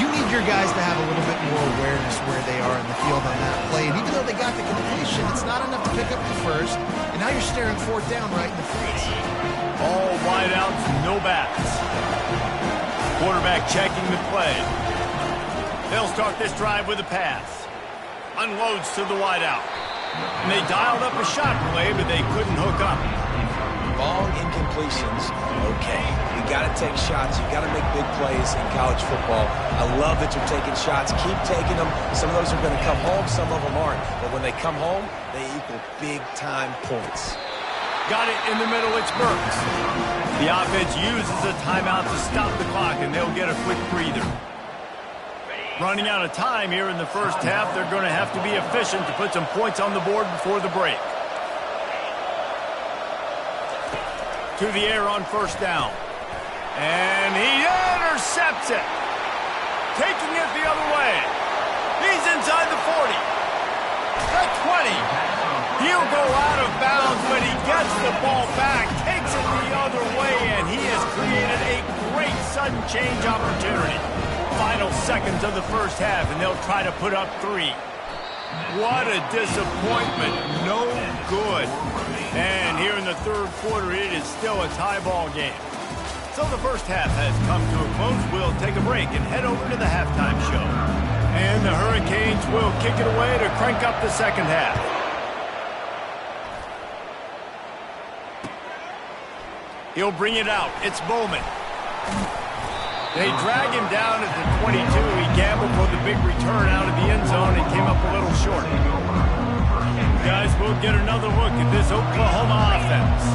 You need your guys to have a little bit more awareness where they are in the field on that play. And even though they got the completion, it's not enough to pick up the 1st. And now you're staring 4th down right in the face. All wideouts, no backs. Quarterback checking the play. They'll start this drive with a pass. Unloads to the wideout. And they dialed up a shot play, but they couldn't hook up. Long incompletions, okay. You got to take shots. You got to make big plays in college football. I love that you're taking shots. Keep taking them. Some of those are going to come home. Some of them aren't. But when they come home, they equal big-time points. Got it in the middle. It's Burks. The offense uses a timeout to stop the clock, and they'll get a quick breather. Running out of time here in the 1st half. They're going to have to be efficient to put some points on the board before the break. To the air on 1st down. And he intercepts it. Taking it the other way. He's inside the 40. The 20. He'll go out of bounds when he gets the ball back. Takes it the other way, and he has created a great sudden change opportunity. Final seconds of the 1st half, and they'll try to put up 3. What a disappointment. No good. And here in the 3rd quarter, it is still a tie ball game. So the 1st half has come to a close. We'll take a break and head over to the halftime show. And the Hurricanes will kick it away to crank up the 2nd half. He'll bring it out. It's Bowman. They drag him down at the 22. He gambled for the big return out of the end zone and came up a little short. Guys, we'll we'll get another look at this Oklahoma offense.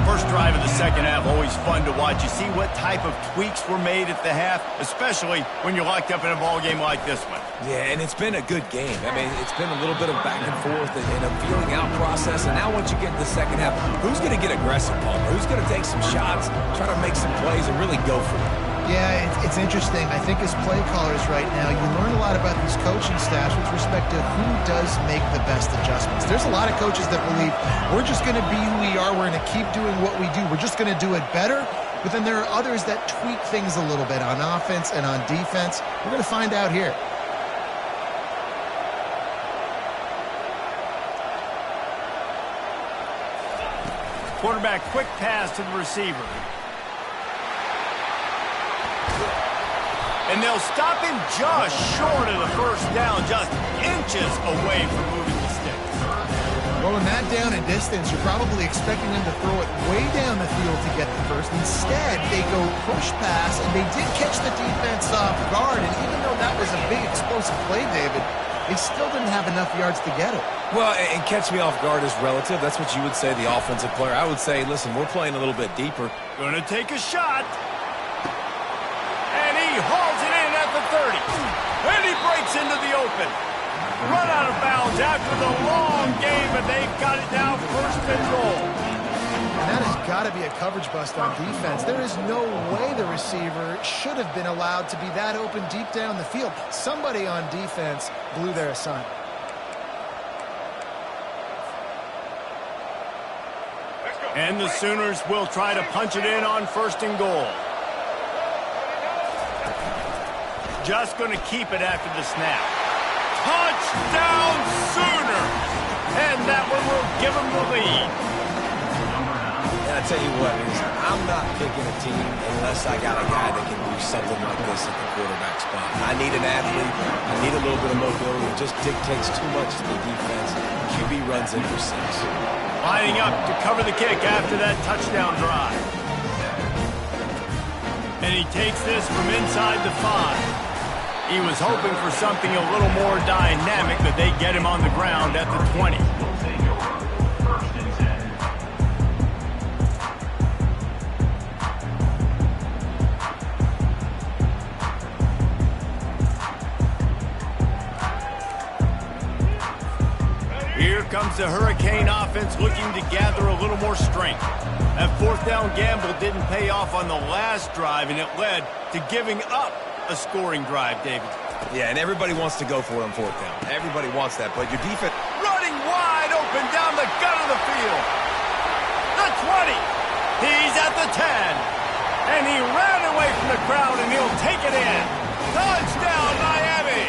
First drive of the second half, always fun to watch. You see what type of tweaks were made at the half, especially when you're locked up in a ball game like this one. Yeah, and it's been a good game. I mean, it's been a little bit of back and forth and a feeling out process. And now once you get to the second half, who's going to get aggressive, Palmer? Who's going to take some shots, try to make some plays, and really go for it? Yeah, it's interesting. I think as play callers right now, you learn a lot about these coaching staffs with respect to who does make the best adjustments. There's a lot of coaches that believe we're just going to be who we are. We're going to keep doing what we do. We're just going to do it better. But then there are others that tweak things a little bit on offense and on defense. We're going to find out here. Quarterback, quick pass to the receiver. And they'll stop him just short of the first down, just inches away from moving the sticks. Well, in that down and distance, you're probably expecting them to throw it way down the field to get the first. Instead, they go push pass, and they did catch the defense off guard. And even though that was a big explosive play, David, they still didn't have enough yards to get it. Well, and catch me off guard is relative. That's what you would say, the offensive player. I would say, listen, we're playing a little bit deeper. Going to take a shot. And he hauls it in at the 30. And he breaks into the open. Run out of bounds after the long game, but they've got it now first and goal. And that has got to be a coverage bust on defense. There is no way the receiver should have been allowed to be that open deep down the field. Somebody on defense blew their assignment. And the Sooners will try to punch it in on first and goal. Just going to keep it after the snap. Touchdown Sooners! And that one will give them the lead. And I tell you what, I'm not picking a team unless I got a guy that can do something like this at the quarterback spot. I need an athlete. I need a little bit of mobility. It just dictates too much to the defense. QB runs in for 6. Lining up to cover the kick after that touchdown drive. And he takes this from inside the 5. He was hoping for something a little more dynamic, but they get him on the ground at the 20. First and 10. Here comes the Hurricane offense looking to gather a little more strength. That fourth down gamble didn't pay off on the last drive, and it led to giving up a scoring drive, David. Yeah, and everybody wants to go for it on fourth down. Everybody wants that, but your defense... Running wide open down the gut of the field. The 20. He's at the 10. And he ran away from the crowd, and he'll take it in. Touchdown, Miami.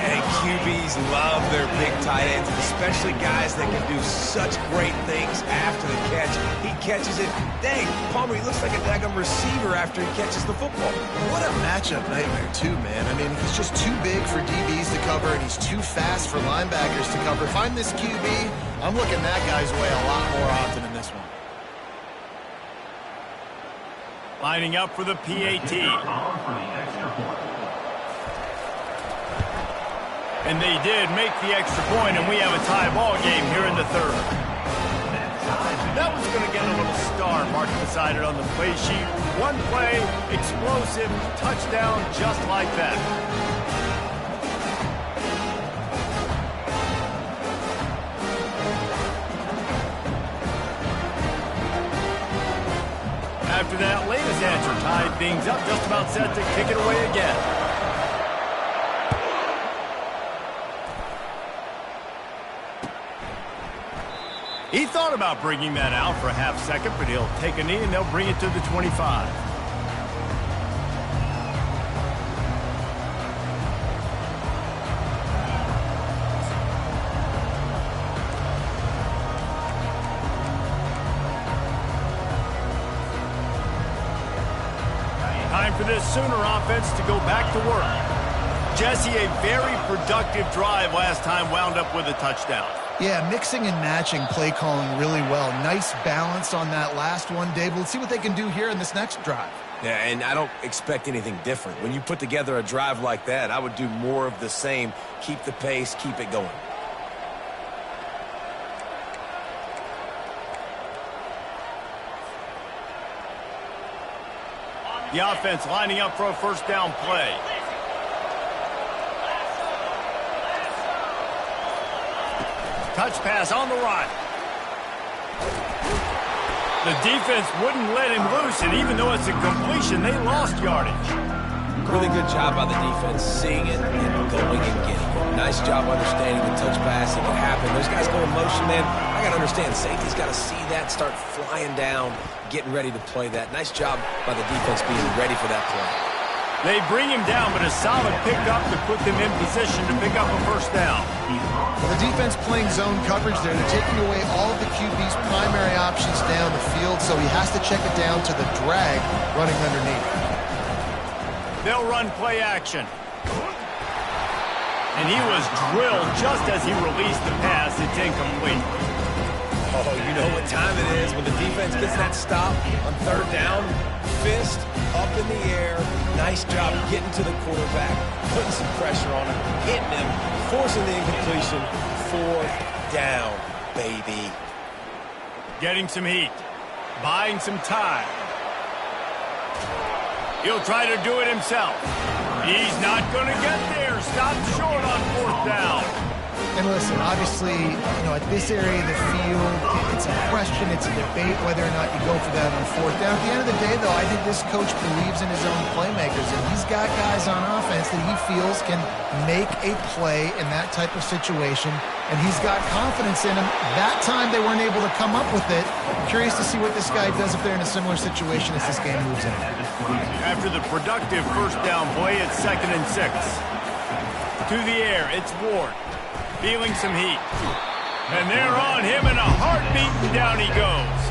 And QBs love their big tight ends, especially guys that can do such great things after the catch. He catches it. Dang, Palmer, he looks like a daggum receiver after he catches the football. What a matchup nightmare, too, man. I mean, he's just too big for DBs to cover, and he's too fast for linebackers to cover. If I'm this QB, I'm looking that guy's way a lot more often in this one. Lining up for the PAT. And they did make the extra point, and we have a tie ball game here in the third. That was going to get a little star mark decided on the play sheet. One play, explosive, touchdown, just like that. After that latest answer tied things up, just about set to kick it away again. He thought about bringing that out for a half second, but he'll take a knee and they'll bring it to the 25. Time for this Sooner offense to go back to work. Jesse, a very productive drive last time wound up with a touchdown. Yeah, mixing and matching play calling really well. Nice balance on that last one, Dave. Let's see what they can do here in this next drive. Yeah, and I don't expect anything different. When you put together a drive like that, I would do more of the same. Keep the pace, keep it going. The offense lining up for a first down play. Touch pass on the run. The defense wouldn't let him loose, and even though it's a completion, they lost yardage. Really good job by the defense, seeing it and going and getting it. Nice job understanding the touch pass that can happen. Those guys go in motion, man. I got to understand, safety's got to see that, start flying down, getting ready to play that. Nice job by the defense being ready for that play. They bring him down, but a solid pickup to put them in position to pick up a first down. The defense playing zone coverage there. They're taking away all of the QB's primary options down the field, so he has to check it down to the drag running underneath. They'll run play action. And he was drilled just as he released the pass. It's incomplete. Oh, you know what time it is when the defense gets that stop on third down. Fist up in the air. Nice job getting to the quarterback, putting some pressure on him, hitting him, forcing the incompletion. Fourth down, baby. Getting some heat. Buying some time. He'll try to do it himself. He's not going to get there. Stopped short on fourth down. And listen, obviously, at this area of the field, it's a question, it's a debate whether or not you go for that on fourth down. At the end of the day, though, I think this coach believes in his own playmakers, and he's got guys on offense that he feels can make a play in that type of situation, and he's got confidence in them. That time, they weren't able to come up with it. Curious to see what this guy does if they're in a similar situation as this game moves in. After the productive first down play, it's 2nd and 6. To the air, it's Ward. Feeling some heat. And they're on him in a heartbeat, and down he goes.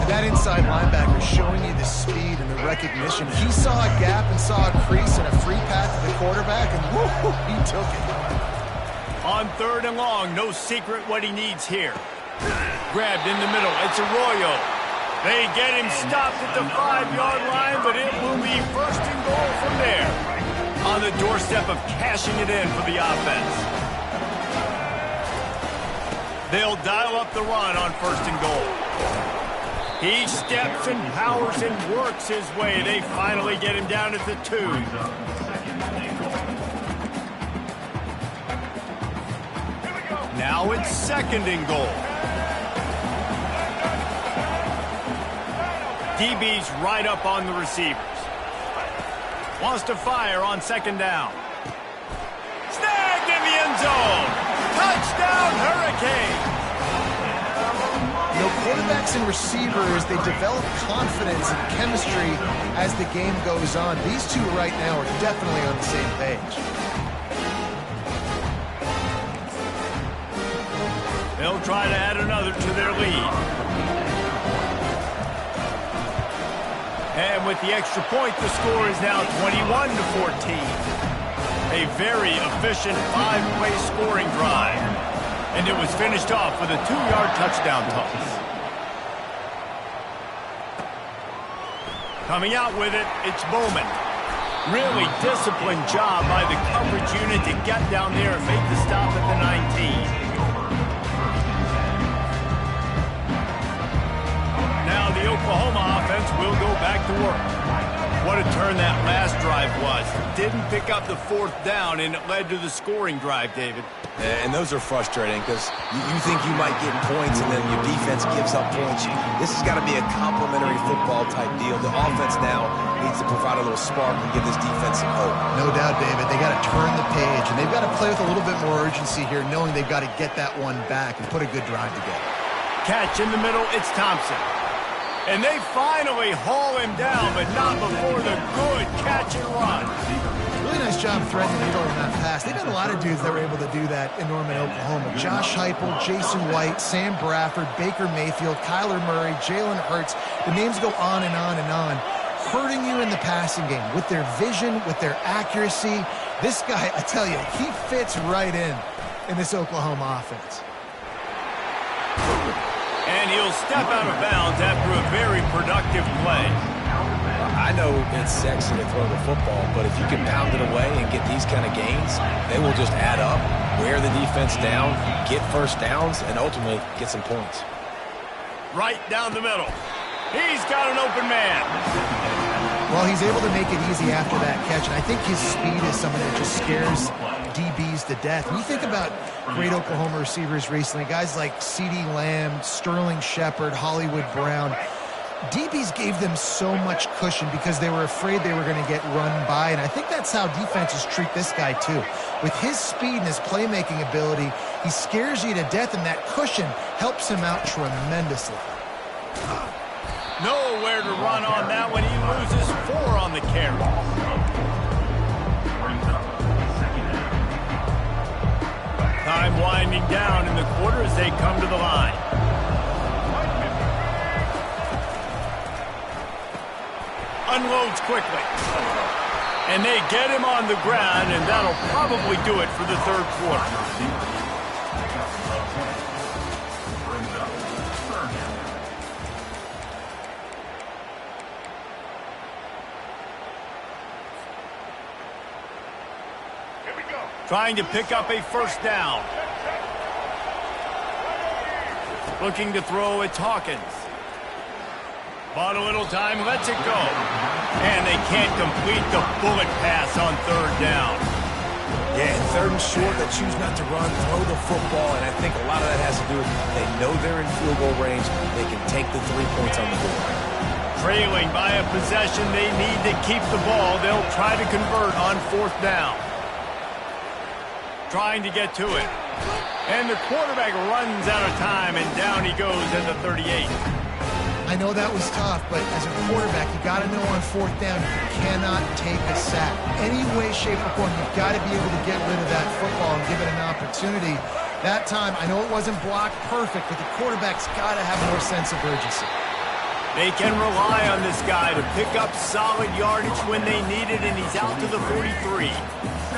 And that inside linebacker showing you the speed and the recognition. He saw a gap and saw a crease and a free path to the quarterback, and whoo, he took it. On 3rd and long, no secret what he needs here. Grabbed in the middle, it's Arroyo. They get him stopped at the 5-yard line, but it will be 1st and goal from there. On the doorstep of cashing it in for the offense. They'll dial up the run on 1st and goal. He steps and powers and works his way. They finally get him down at the 2. Now it's 2nd and goal. DB's right up on the receivers. Wants to fire on 2nd down. Snagged in the end zone. Touchdown, Hurricane! Quarterbacks and receivers, they develop confidence and chemistry as the game goes on. These two right now are definitely on the same page. They'll try to add another to their lead. And with the extra point, the score is now 21-14. A very efficient 5-play scoring drive. And it was finished off with a 2-yard touchdown toss. Coming out with it, it's Bowman. Really disciplined job by the coverage unit to get down there and make the stop at the 19. Now the Oklahoma offense will go back to work. What a turn that last drive was. Didn't pick up the 4th down, and it led to the scoring drive, David. And those are frustrating because you think you might get points and then your defense gives up points. This has got to be a complementary football type deal. The offense now needs to provide a little spark and give this defense some hope. No doubt, David. They got to turn the page, and they've got to play with a little bit more urgency here, knowing they've got to get that one back and put a good drive together. Catch in the middle, it's Thompson. And they finally haul him down, but not before the good catch and run. Really nice job threading the needle in that pass. They've got a lot of dudes that were able to do that in Norman, Oklahoma. Josh Heupel, Jason White, Sam Bradford, Baker Mayfield, Kyler Murray, Jalen Hurts. The names go on and on and on. Hurting you in the passing game with their vision, with their accuracy. This guy, I tell you, he fits right in this Oklahoma offense. And he'll step out of bounds after a very productive play. I know it's sexy to throw the football, but if you can pound it away and get these kind of gains, they will just add up, wear the defense down, get first downs, and ultimately get some points. Right down the middle. He's got an open man. Well, he's able to make it easy after that catch, and I think his speed is something that just scares DBs to death. When you think about great Oklahoma receivers recently, guys like CeeDee Lamb, Sterling Shepard, Hollywood Brown, DBs gave them so much cushion because they were afraid they were going to get run by, and I think that's how defenses treat this guy too. With his speed and his playmaking ability, he scares you to death, and that cushion helps him out tremendously. Nowhere to run on that one. He loses 4 on the carry. Time winding down in the quarter as they come to the line. Unloads quickly. And they get him on the ground, and that'll probably do it for the third quarter. Trying to pick up a first down. Looking to throw, it's Hawkins. Bought a little time, lets it go. And they can't complete the bullet pass on third down. Yeah, and third and short, they choose not to run, throw the football, and I think a lot of that has to do with they know they're in field goal range. They can take the 3 points on the board. Trailing by a possession, they need to keep the ball. They'll try to convert on fourth down. Trying to get to it. And the quarterback runs out of time, and down he goes at the 38. I know that was tough, but as a quarterback, you got to know on fourth down, you cannot take a sack. Any way, shape, or form, you've got to be able to get rid of that football and give it an opportunity. That time, I know it wasn't blocked perfect, but the quarterback's got to have more sense of urgency. They can rely on this guy to pick up solid yardage when they need it, and he's out to the 43.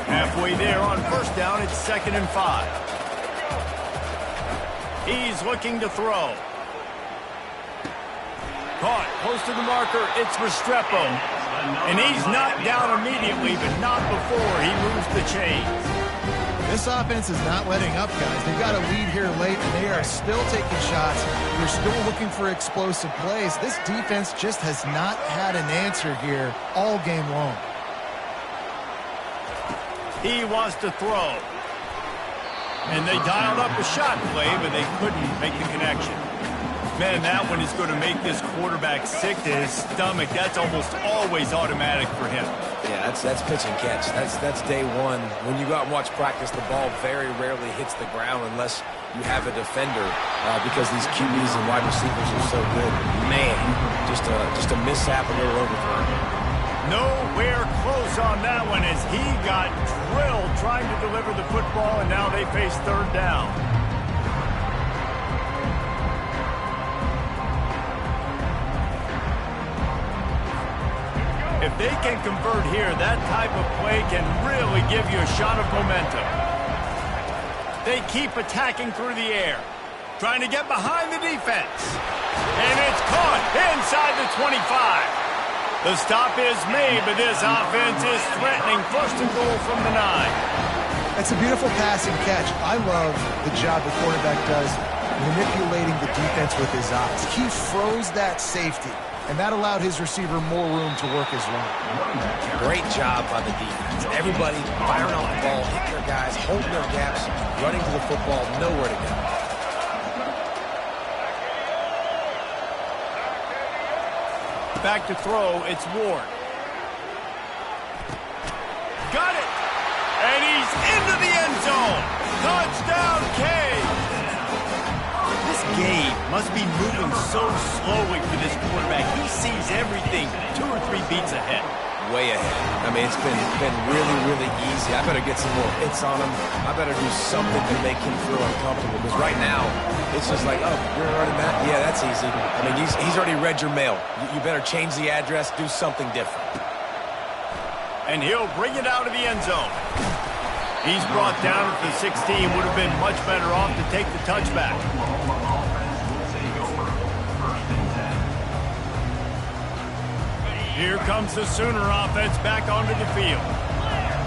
Halfway there on first down, it's 2nd and 5. He's looking to throw. Caught close to the marker, it's Restrepo. And he's knocked down immediately, but not before he moves the chains. This offense is not letting up, guys. They've got a lead here late, and they are still taking shots. They're still looking for explosive plays. This defense just has not had an answer here all game long. He wants to throw. And they dialed up a shot play, but they couldn't make the connection. Man, that one is going to make this quarterback sick to his stomach. That's almost always automatic for him. Yeah, that's pitch and catch. That's day one. When you go out and watch practice, the ball very rarely hits the ground unless you have a defender because these QBs and wide receivers are so good. Man, just a mishap, a little overthrow. Nowhere close on that one as he got drilled trying to deliver the football, and now they face third down. If they can convert here, that type of play can really give you a shot of momentum. They keep attacking through the air, trying to get behind the defense. And it's caught inside the 25. The stop is made, but this offense is threatening first and goal from the 9. It's a beautiful passing catch. I love the job the quarterback does manipulating the defense with his eyes. He froze that safety, and that allowed his receiver more room to work his run. Great job by the defense. Everybody firing off the ball, hitting their guys, holding their gaps, running to the football, nowhere to go. Back to throw, it's Ward. Got it! And he's into the end zone! Touchdown, Cade! This game must be moving so slowly for this quarterback. He sees everything 2 or 3 beats ahead. Way ahead. I mean, it's been really easy. I better get some more hits on him. I better do something to make him feel uncomfortable. Because right now, it's just like, oh, you're running that? Yeah, that's easy. I mean, he's already read your mail. You better change the address, do something different. And he'll bring it out of the end zone. He's brought down at the 16. Would have been much better off to take the touchback. Here comes the Sooner offense back onto the field.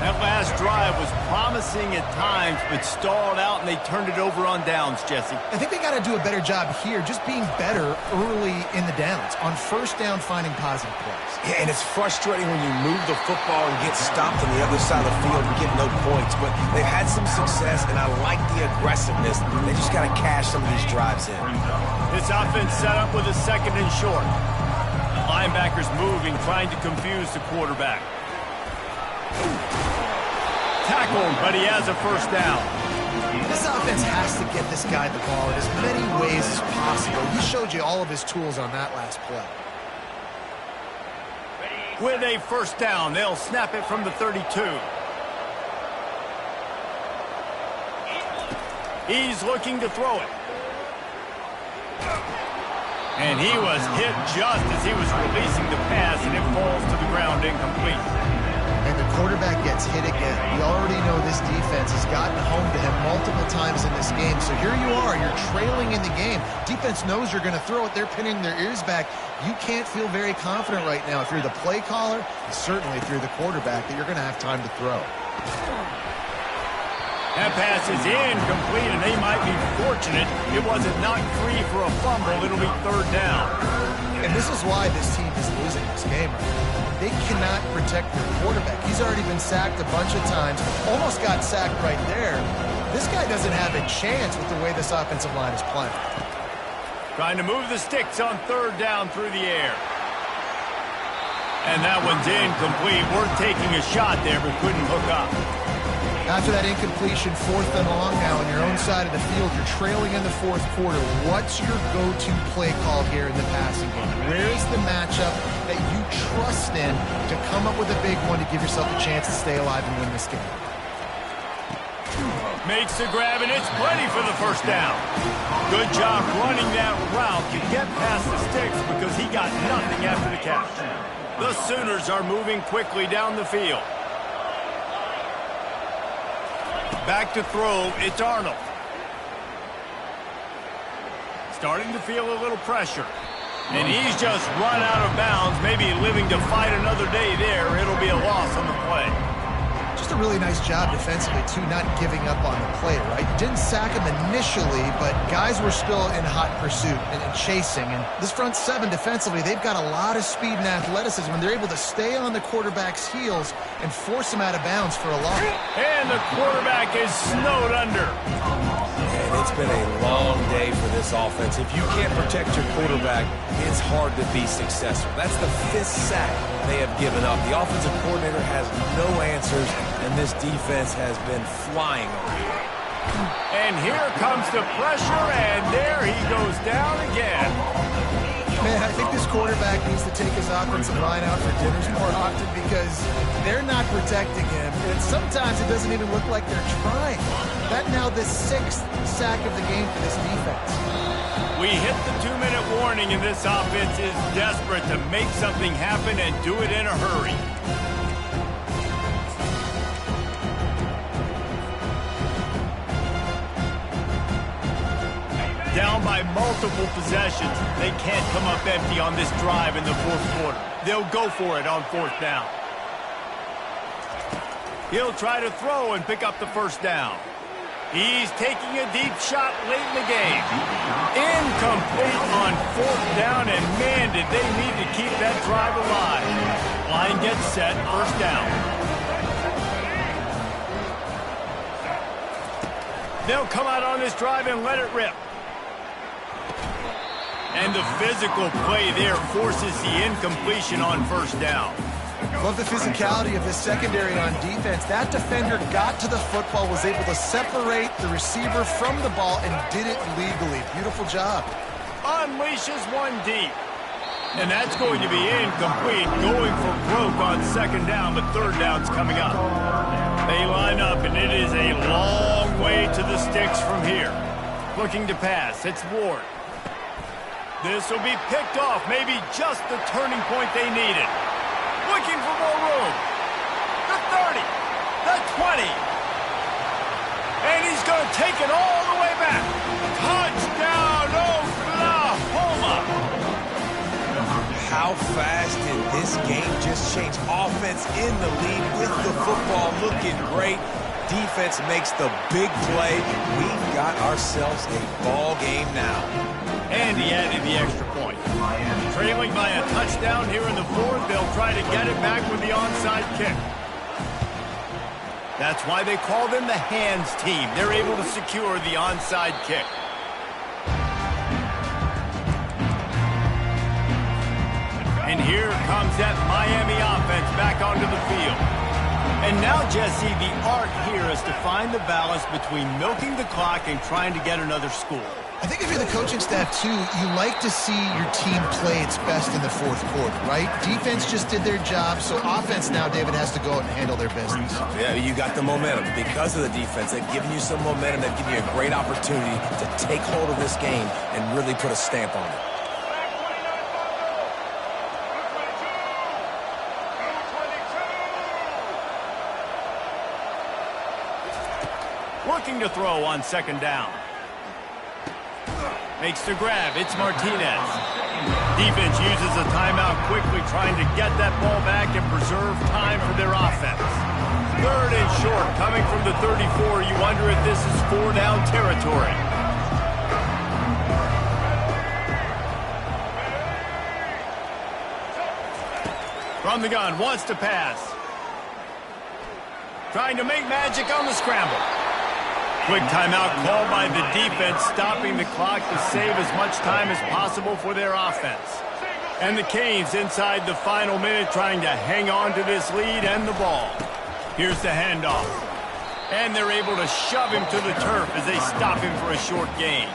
That last drive was promising at times, but stalled out, and they turned it over on downs, Jesse. I think they got to do a better job here, just being better early in the downs. On first down, finding positive plays. Yeah, and it's frustrating when you move the football and get stopped on the other side of the field and get no points. But they've had some success, and I like the aggressiveness. They just got to cash some of these drives in. This offense set up with a second and short. Linebackers moving, trying to confuse the quarterback. Tackled, but he has a first down. This offense has to get this guy the ball in as many ways as possible. He showed you all of his tools on that last play. With a first down, they'll snap it from the 32. He's looking to throw it. And he was hit just as he was releasing the pass, and it falls to the ground incomplete. And the quarterback gets hit again. We already know this defense has gotten home to him multiple times in this game. So here you are, you're trailing in the game. Defense knows you're going to throw it. They're pinning their ears back. You can't feel very confident right now if you're the play caller, and certainly if you're the quarterback, that you're going to have time to throw. That pass is incomplete, and they might be fortunate it wasn't knocked free for a fumble. It'll be third down. And this is why this team is losing this game right now. They cannot protect their quarterback. He's already been sacked a bunch of times, almost got sacked right there. This guy doesn't have a chance with the way this offensive line is playing. Trying to move the sticks on third down through the air. And that one's incomplete. We're taking a shot there, but couldn't hook up. After that incompletion, fourth and long now on your own side of the field, you're trailing in the fourth quarter. What's your go-to play call here in the passing game? Where is the matchup that you trust in to come up with a big one to give yourself a chance to stay alive and win this game? Makes the grab, and it's plenty for the first down. Good job running that route to get past the sticks because he got nothing after the catch. The Sooners are moving quickly down the field. Back to throw, it's Arnold. Starting to feel a little pressure. And he's just run out of bounds, maybe living to fight another day there. It'll be a loss on the play. Just a really nice job defensively, too, not giving up on the play, right? Didn't sack him initially, but guys were still in hot pursuit and chasing. And this front seven defensively, they've got a lot of speed and athleticism, and they're able to stay on the quarterback's heels and force him out of bounds for a loss. And the quarterback is snowed under. And it's been a long day for this offense. If you can't protect your quarterback, it's hard to be successful. That's the fifth sack they have given up. The offensive coordinator has no answers, and this defense has been flying over here. And here comes the pressure, and there he goes down again. Man, I think this quarterback needs to take his offensive line out for dinners more often because they're not protecting him. And sometimes it doesn't even look like they're trying. That now the sixth sack of the game for this defense. We hit the 2-minute warning, and this offense is desperate to make something happen and do it in a hurry. Down by multiple possessions. They can't come up empty on this drive in the fourth quarter. They'll go for it on fourth down. He'll try to throw and pick up the first down. He's taking a deep shot late in the game. Incomplete on fourth down, and man, did they need to keep that drive alive. Line gets set, first down. They'll come out on this drive and let it rip. And the physical play there forces the incompletion on first down. Love the physicality of this secondary on defense. That defender got to the football, was able to separate the receiver from the ball, and did it legally. Beautiful job. Unleashes one deep. And that's going to be incomplete, going for broke on second down, but third down's coming up. They line up, and it is a long way to the sticks from here. Looking to pass, it's Ward. This will be picked off, maybe just the turning point they needed. Looking for more room. The 30, the 20. And he's going to take it all the way back. Touchdown, Oklahoma. How fast did this game just changed. Offense in the lead with the football looking great. Defense makes the big play. We've got ourselves a ball game now. And he added the extra point. Trailing by a touchdown here in the fourth, they'll try to get it back with the onside kick. That's why they call them the hands team. They're able to secure the onside kick. And here comes that Miami offense back onto the field. And now, Jesse, the art here is to find the balance between milking the clock and trying to get another score. I think if you're the coaching staff, too, you like to see your team play its best in the fourth quarter, right? Defense just did their job, so offense now, David, has to go out and handle their business. Yeah, you got the momentum. Because of the defense, they've given you some momentum. They've given you a great opportunity to take hold of this game and really put a stamp on it. Looking to throw on second down. Makes the grab. It's Martinez. Defense uses a timeout quickly, trying to get that ball back and preserve time for their offense. Third and short, coming from the 34. You wonder if this is four-down territory. From the gun, wants to pass. Trying to make magic on the scramble. Quick timeout called by the defense, stopping the clock to save as much time as possible for their offense. And the Canes inside the final minute trying to hang on to this lead and the ball. Here's the handoff. And they're able to shove him to the turf as they stop him for a short gain.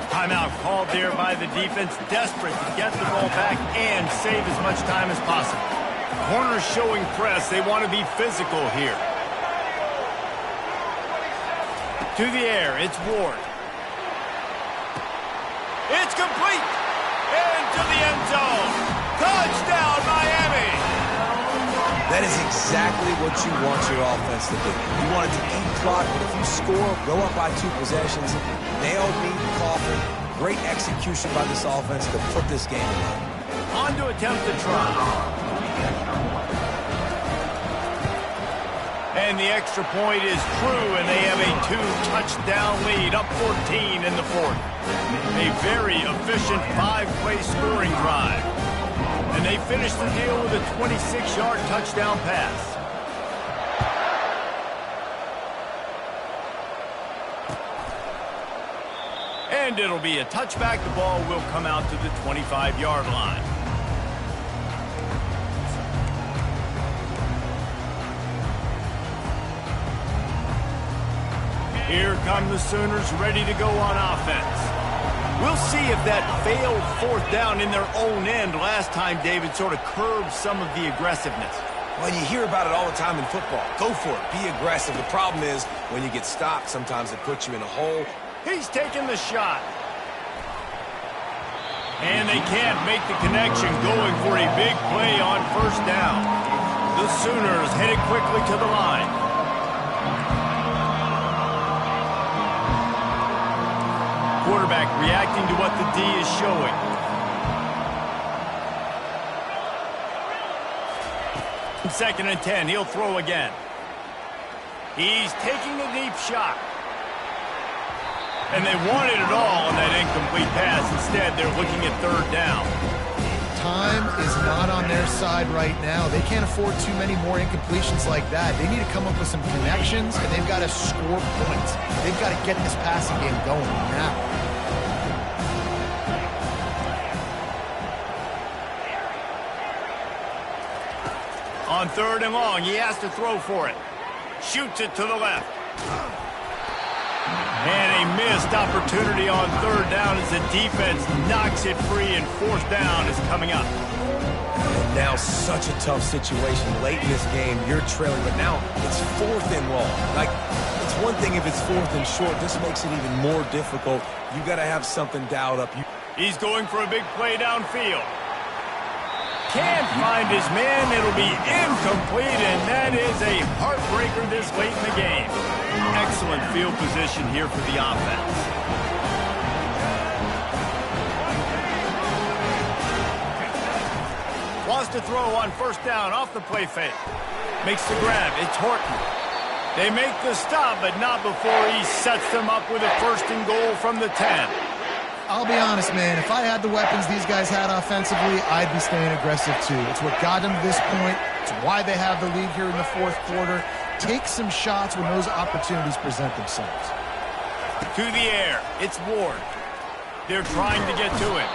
Timeout called there by the defense, desperate to get the ball back and save as much time as possible. Corners showing press. They want to be physical here. To the air, it's Ward. It's complete. Into the end zone. Touchdown, Miami. That is exactly what you want your offense to do. You want it to eat clock, but if you score, go up by 2 possessions, nail meet Coffin. Great execution by this offense to put this game away. On to attempt to try. And the extra point is true, and they have a 2-touchdown lead, up 14 in the fourth. A very efficient 5-play scoring drive. And they finish the deal with a 26-yard touchdown pass. And it'll be a touchback. The ball will come out to the 25-yard line. Here come the Sooners ready to go on offense. We'll see if that failed fourth down in their own end last time, David, sort of curbed some of the aggressiveness. Well, you hear about it all the time in football. Go for it. Be aggressive. The problem is when you get stopped, sometimes it puts you in a hole. He's taking the shot. And they can't make the connection, going for a big play on first down. The Sooners headed quickly to the line. Quarterback reacting to what the D is showing. Second and 10, he'll throw again. He's taking the deep shot. And they wanted it all on that incomplete pass. Instead, they're looking at third down. Time is not on their side right now. They can't afford too many more incompletions like that. They need to come up with some connections, and they've got to score points. They've got to get this passing game going now. On third and long, he has to throw for it. Shoots it to the left. And a missed opportunity on third down as the defense knocks it free, and fourth down is coming up. And now such a tough situation. Late in this game, you're trailing, but now it's fourth and long. Like, it's one thing if it's fourth and short. This makes it even more difficult. You got to have something dialed up. He's going for a big play downfield. Can't find his man. It'll be incomplete, and that is a heartbreaker this late in the game. Excellent field position here for the offense. Wants to throw on first down off the play fake. Makes the grab. It's Horton. They make the stop, but not before he sets them up with a first and goal from the 10. I'll be honest, man. If I had the weapons these guys had offensively, I'd be staying aggressive too. It's what got them to this point. It's why they have the lead here in the fourth quarter. Take some shots when those opportunities present themselves. To the air. It's Ward. They're trying to get to him.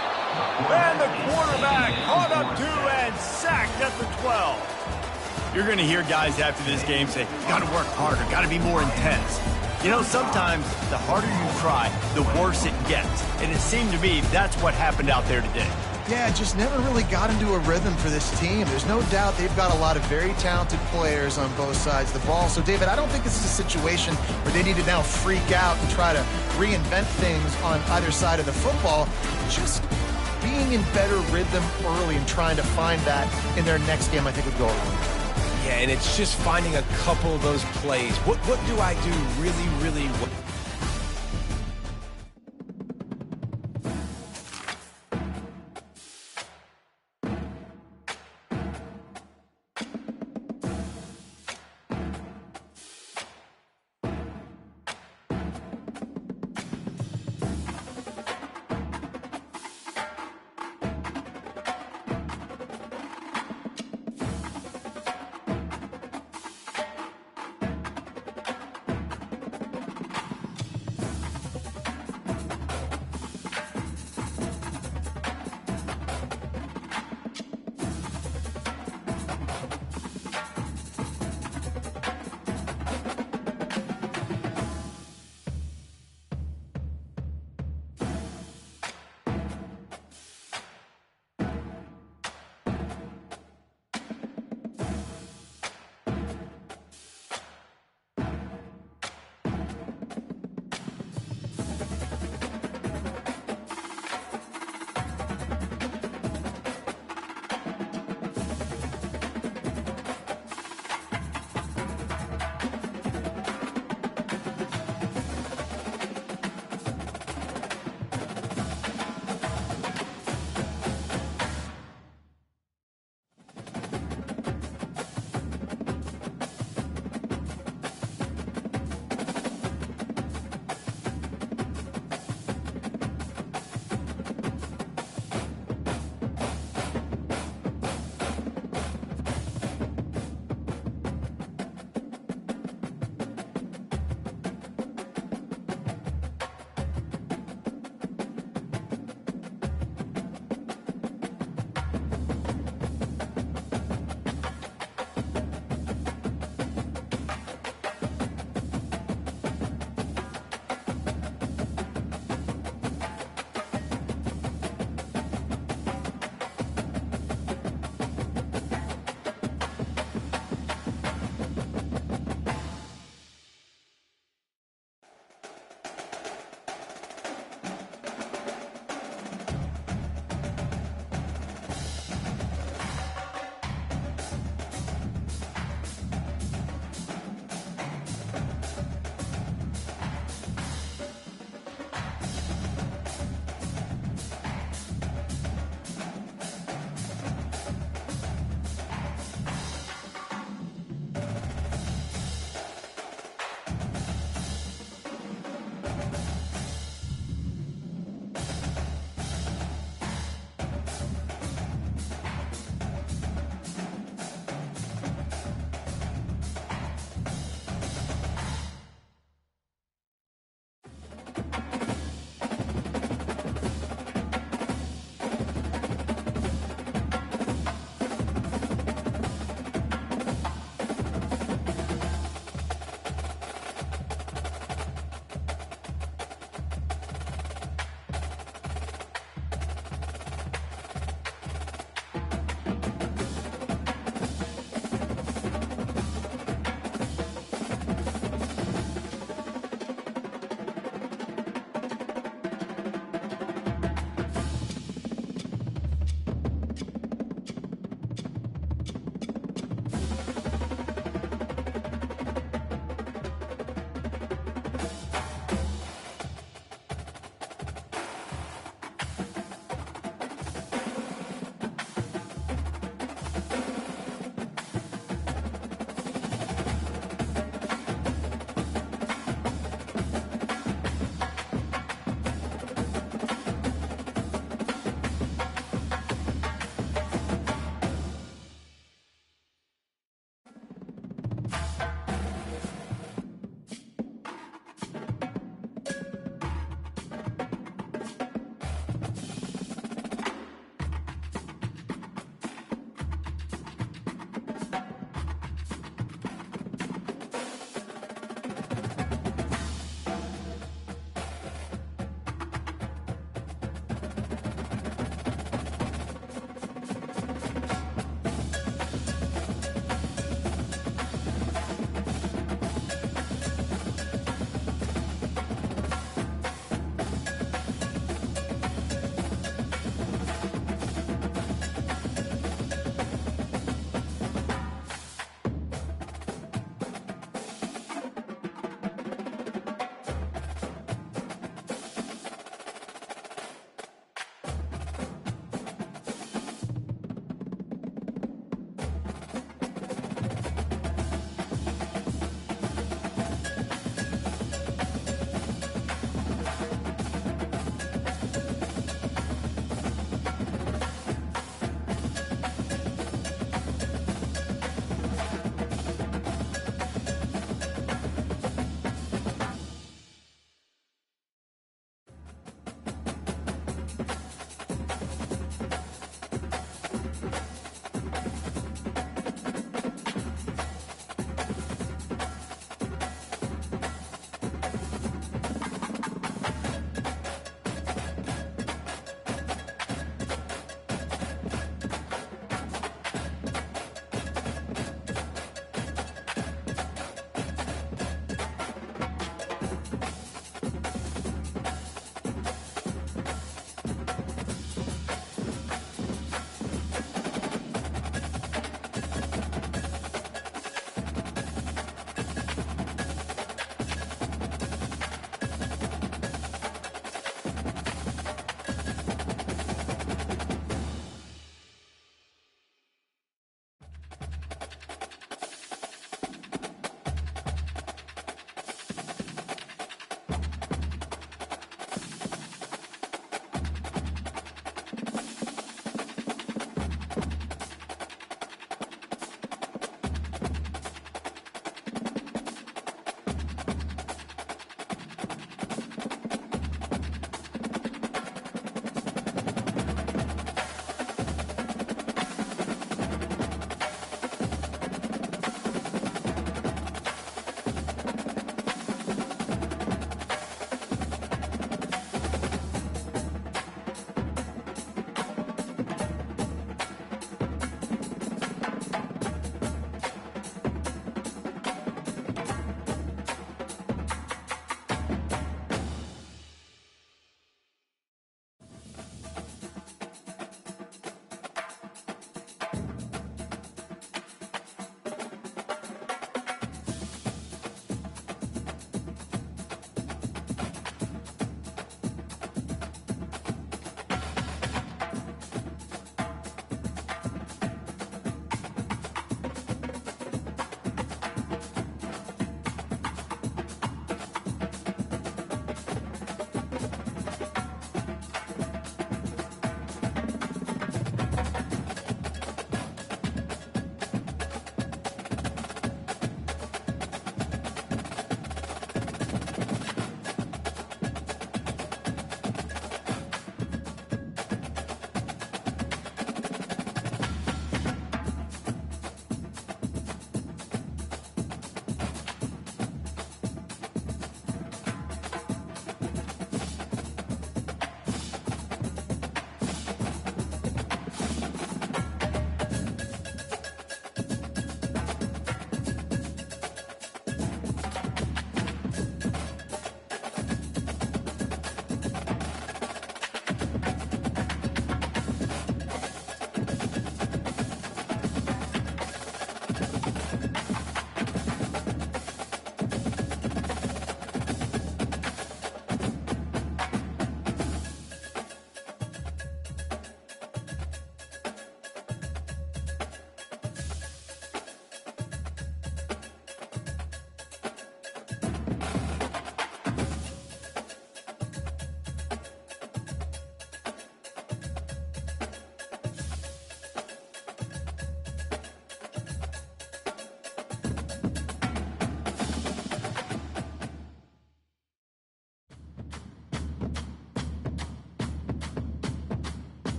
And the quarterback caught up to and sacked at the 12. You're going to hear guys after this game say, got to work harder, got to be more intense. You know, sometimes the harder you try, the worse it gets. And it seemed to me that's what happened out there today. Yeah, just never really got into a rhythm for this team. There's no doubt they've got a lot of very talented players on both sides of the ball. So, David, I don't think this is a situation where they need to now freak out and try to reinvent things on either side of the football. Just being in better rhythm early and trying to find that in their next game, I think would go a long way. Yeah, and it's just finding a couple of those plays. What do I do really, really well?